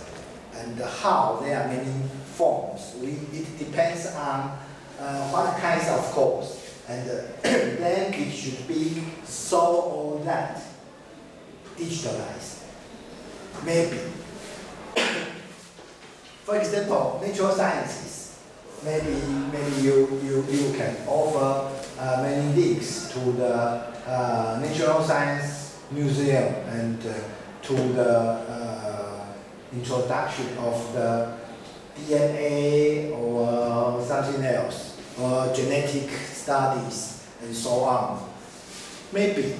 B: and how there are many forms. It depends on what kinds of course, and then it should be so or that digitalized. Maybe. For example, natural sciences. Maybe you can offer many links to the Natural Science Museum and to the introduction of the DNA or something else, or genetic studies and so on. Maybe.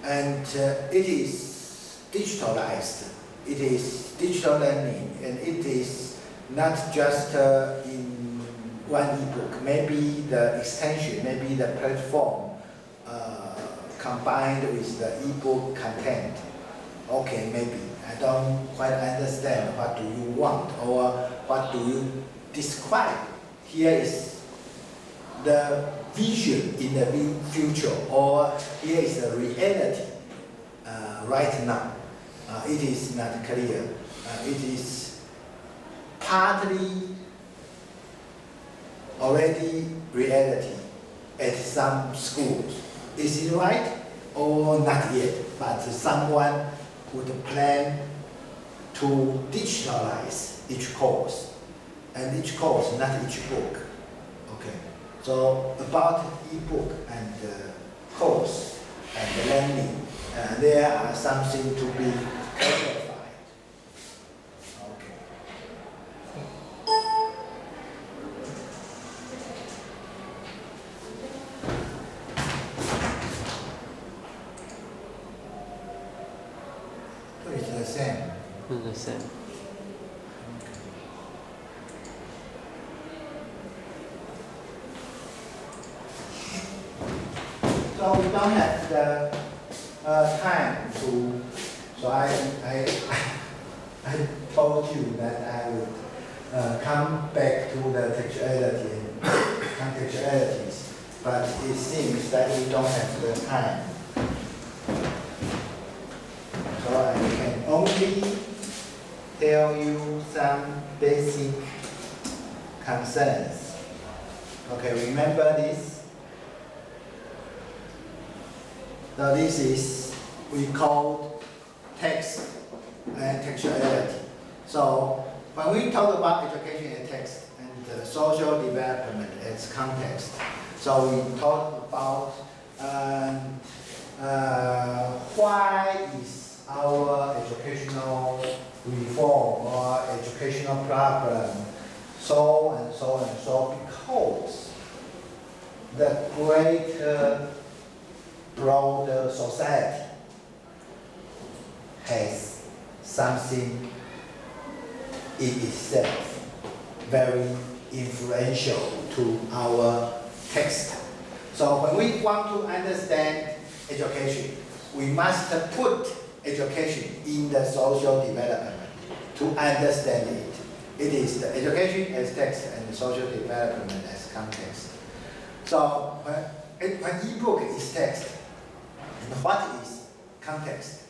B: And it is digitalized. It is digital learning, and it is not just in one ebook. Maybe the extension, maybe the platform combined with the ebook content. Okay, maybe. I don't quite understand what do you want or what do you describe. Here is the vision in the future, or here is the reality right now. It is not clear. It is partly already reality at some schools. Is it right or not yet? But someone would plan to digitalize each course, and each course, not each book. Okay. So about e-book and course and learning, there are something to be clarified. Okay. So it's the same.
D: The same.
B: So we don't have the time to. So I told you that I would come back to the textuality and contextualities, but it seems that we don't have the time. So I can only tell you some basic concerns. Okay, remember this? So this is, we call text and textuality. So when we talk about education and text and social development as context, so we talk about why is our educational reform or educational problem so and so and so, because the greater broader society has something in itself very influential to our text. So when we want to understand education, we must put education in the social development to understand it. It is the education as text and the social development as context. So when e-book is text, and what is context?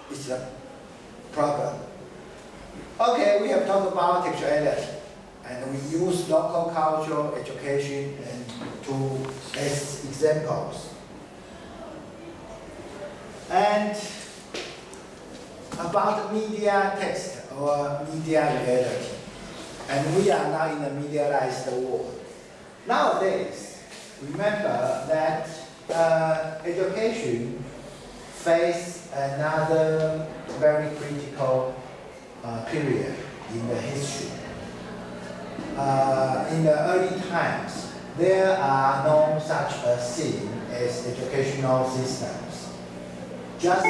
B: It's a problem. Okay, we have talked about textuality, and we use local cultural education and as examples. And about media text or media reality. and we are now in a medialized world. Nowadays, remember that education faces another very critical period in the history. In the early times, there are no such a thing as educational systems. Just a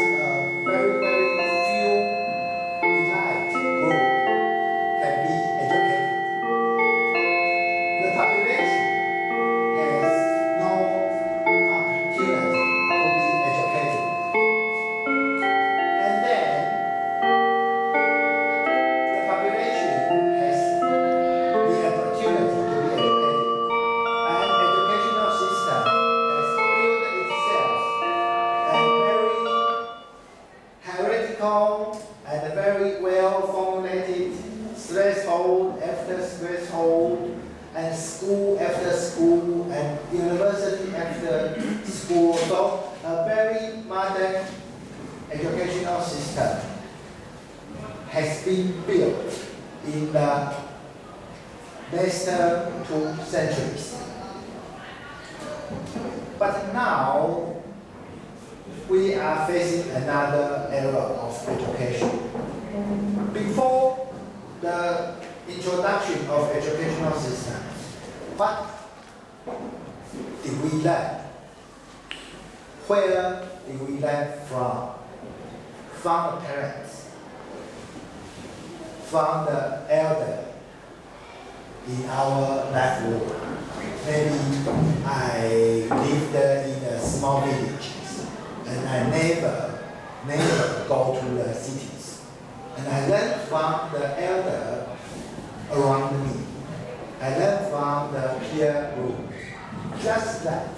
B: very, very few elite group can be educated. The population has no opportunity to be educated. And then the population has the opportunity to be educated. And educational system has built itself a very hierarchical and a very well formulated threshold after threshold, and school after school, and university after school. So a very modern educational system has been built in the last 2 centuries. But now we are facing another era of education. Before the introduction of educational systems, what did we learn? Where did we learn from? From the parents, from the elder in our life world. Maybe I lived in a small village and I never go to the cities. And I learned from the elder around me. I learned from the peer group. Just that.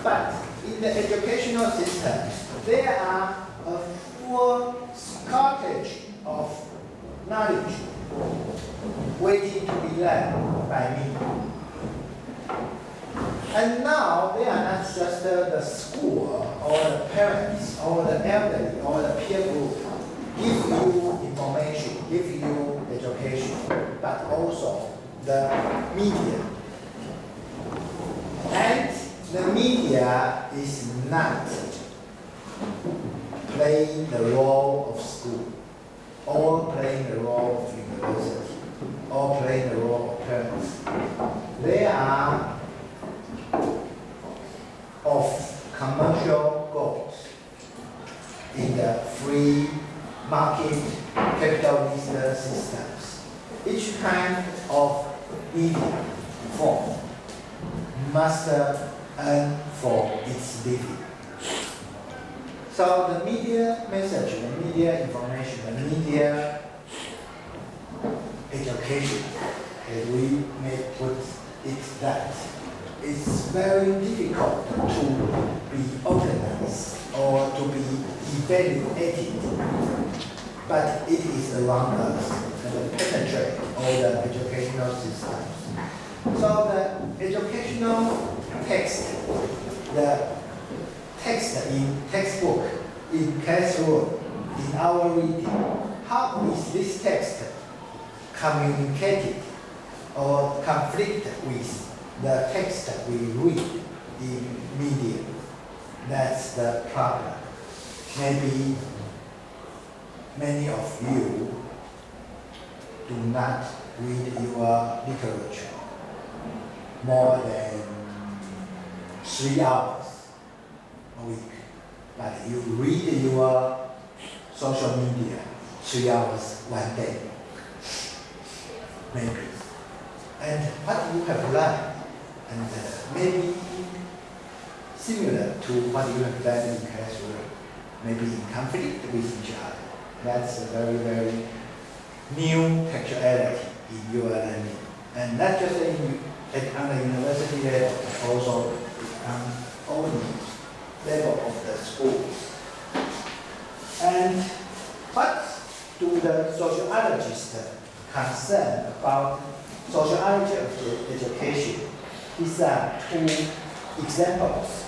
B: But in the educational system, there are a full shortage of knowledge waiting to be learned by me. And now they are not just the school or the parents or the elderly or the peer group give you information, give you education, but also the media. And the media is not playing the role of school, or playing the role of university, or playing the role of parents. They are of commercial goals in the free market capitalist systems. Each kind of media form must earn for its living. So the media message, the media information, the media education, as we may put it that, it's very difficult to be organized or to be evaluated, but it is around us and penetrate all the educational systems. So the educational text, the text in textbook, in classroom, in our reading, how is this text communicated or conflict with the text that we read in media? That's the problem. Maybe many of you do not read your literature more than 3 hours a week, but you read your social media 3 hours one day, maybe. And what you have learned, and maybe similar to what you have learned in classroom, maybe in conflict with each other. That's a very, very new textuality in your learning. And not just on the university level, but also on all level of the schools. And what do the sociologists concerned about sociology of the education? These are 2 examples.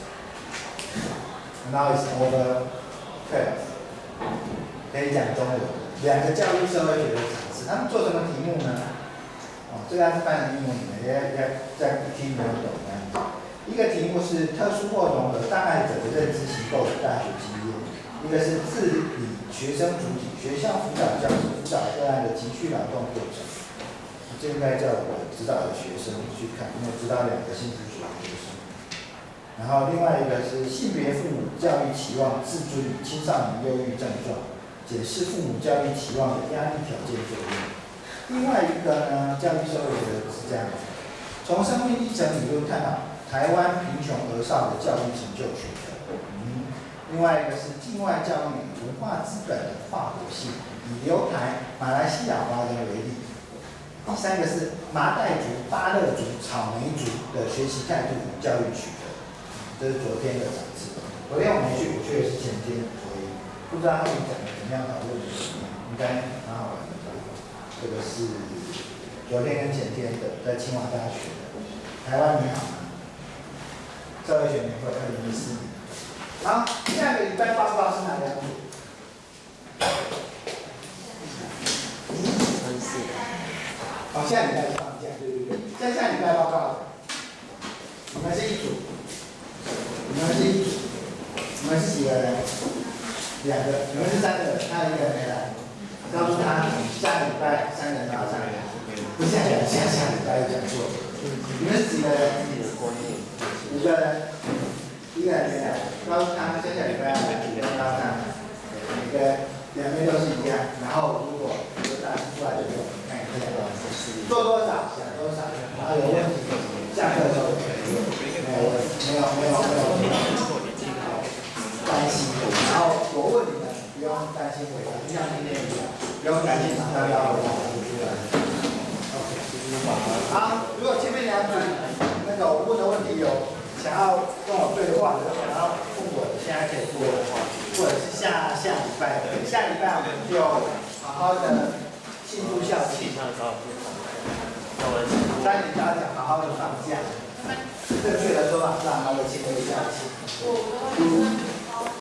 B: Now it's over 12.可以讲中文。2个教育社会学的杂志，他们做什么题目呢？哦，这个要是翻成英文，你们要再听没有懂这样子。一个题目是特殊或融合障碍者的认知结构与大学经验，一个是治理学生主体、学校辅导教师辅导个案的情绪劳动过程。这应该叫我指导的学生去看，因为指导2个新竹所的学生。然后另外一个是性别父母教育期望自尊与青少年忧郁症状，解释父母教育期望的压力条件作用。另外一个呢，教育社会学是这样的，从生命历程理论探讨台湾贫穷儿少的教育成就学的。另外一个是境外教育文化资本的跨国性，以留台、马来西亚华人为例。第3个是麻袋族、巴勒族、草莓族的学习态度与教育取得，这是昨天的场次。昨天我没去，我去的是前天，所以不知道他们讲的怎么样，讨论的怎么样，应该蛮好玩的吧？这个是昨天跟前天的，在清华大学的。台湾你好吗？社会学年会2014年。好，下个礼拜报告是哪2组？哦，下礼拜是放假，对。下礼拜报告，你们是一组，你们是几个人？2个，你们是3个人，他1个人没来。告诉他，下礼拜3人都要上来，不是下礼拜讲错。你们是几个人？5个人，1个人没来。告诉他，下礼拜2人都要上来，每个2边都是一样。然后如果有答案出来就用，看一下。做多少想多少，然后有问题下课的时候可以问，没有担心，然后我问你们不用担心回答，就像今天一样，不用担心马上要回答出来。OK， 好，如果前面2组那个我问的问题有想要跟我对话的，想要问我的，现在可以说的话，或者是下礼拜我们就好好的庆祝校庆。3年大家好好的放假，正确的说法是好好的庆祝校庆。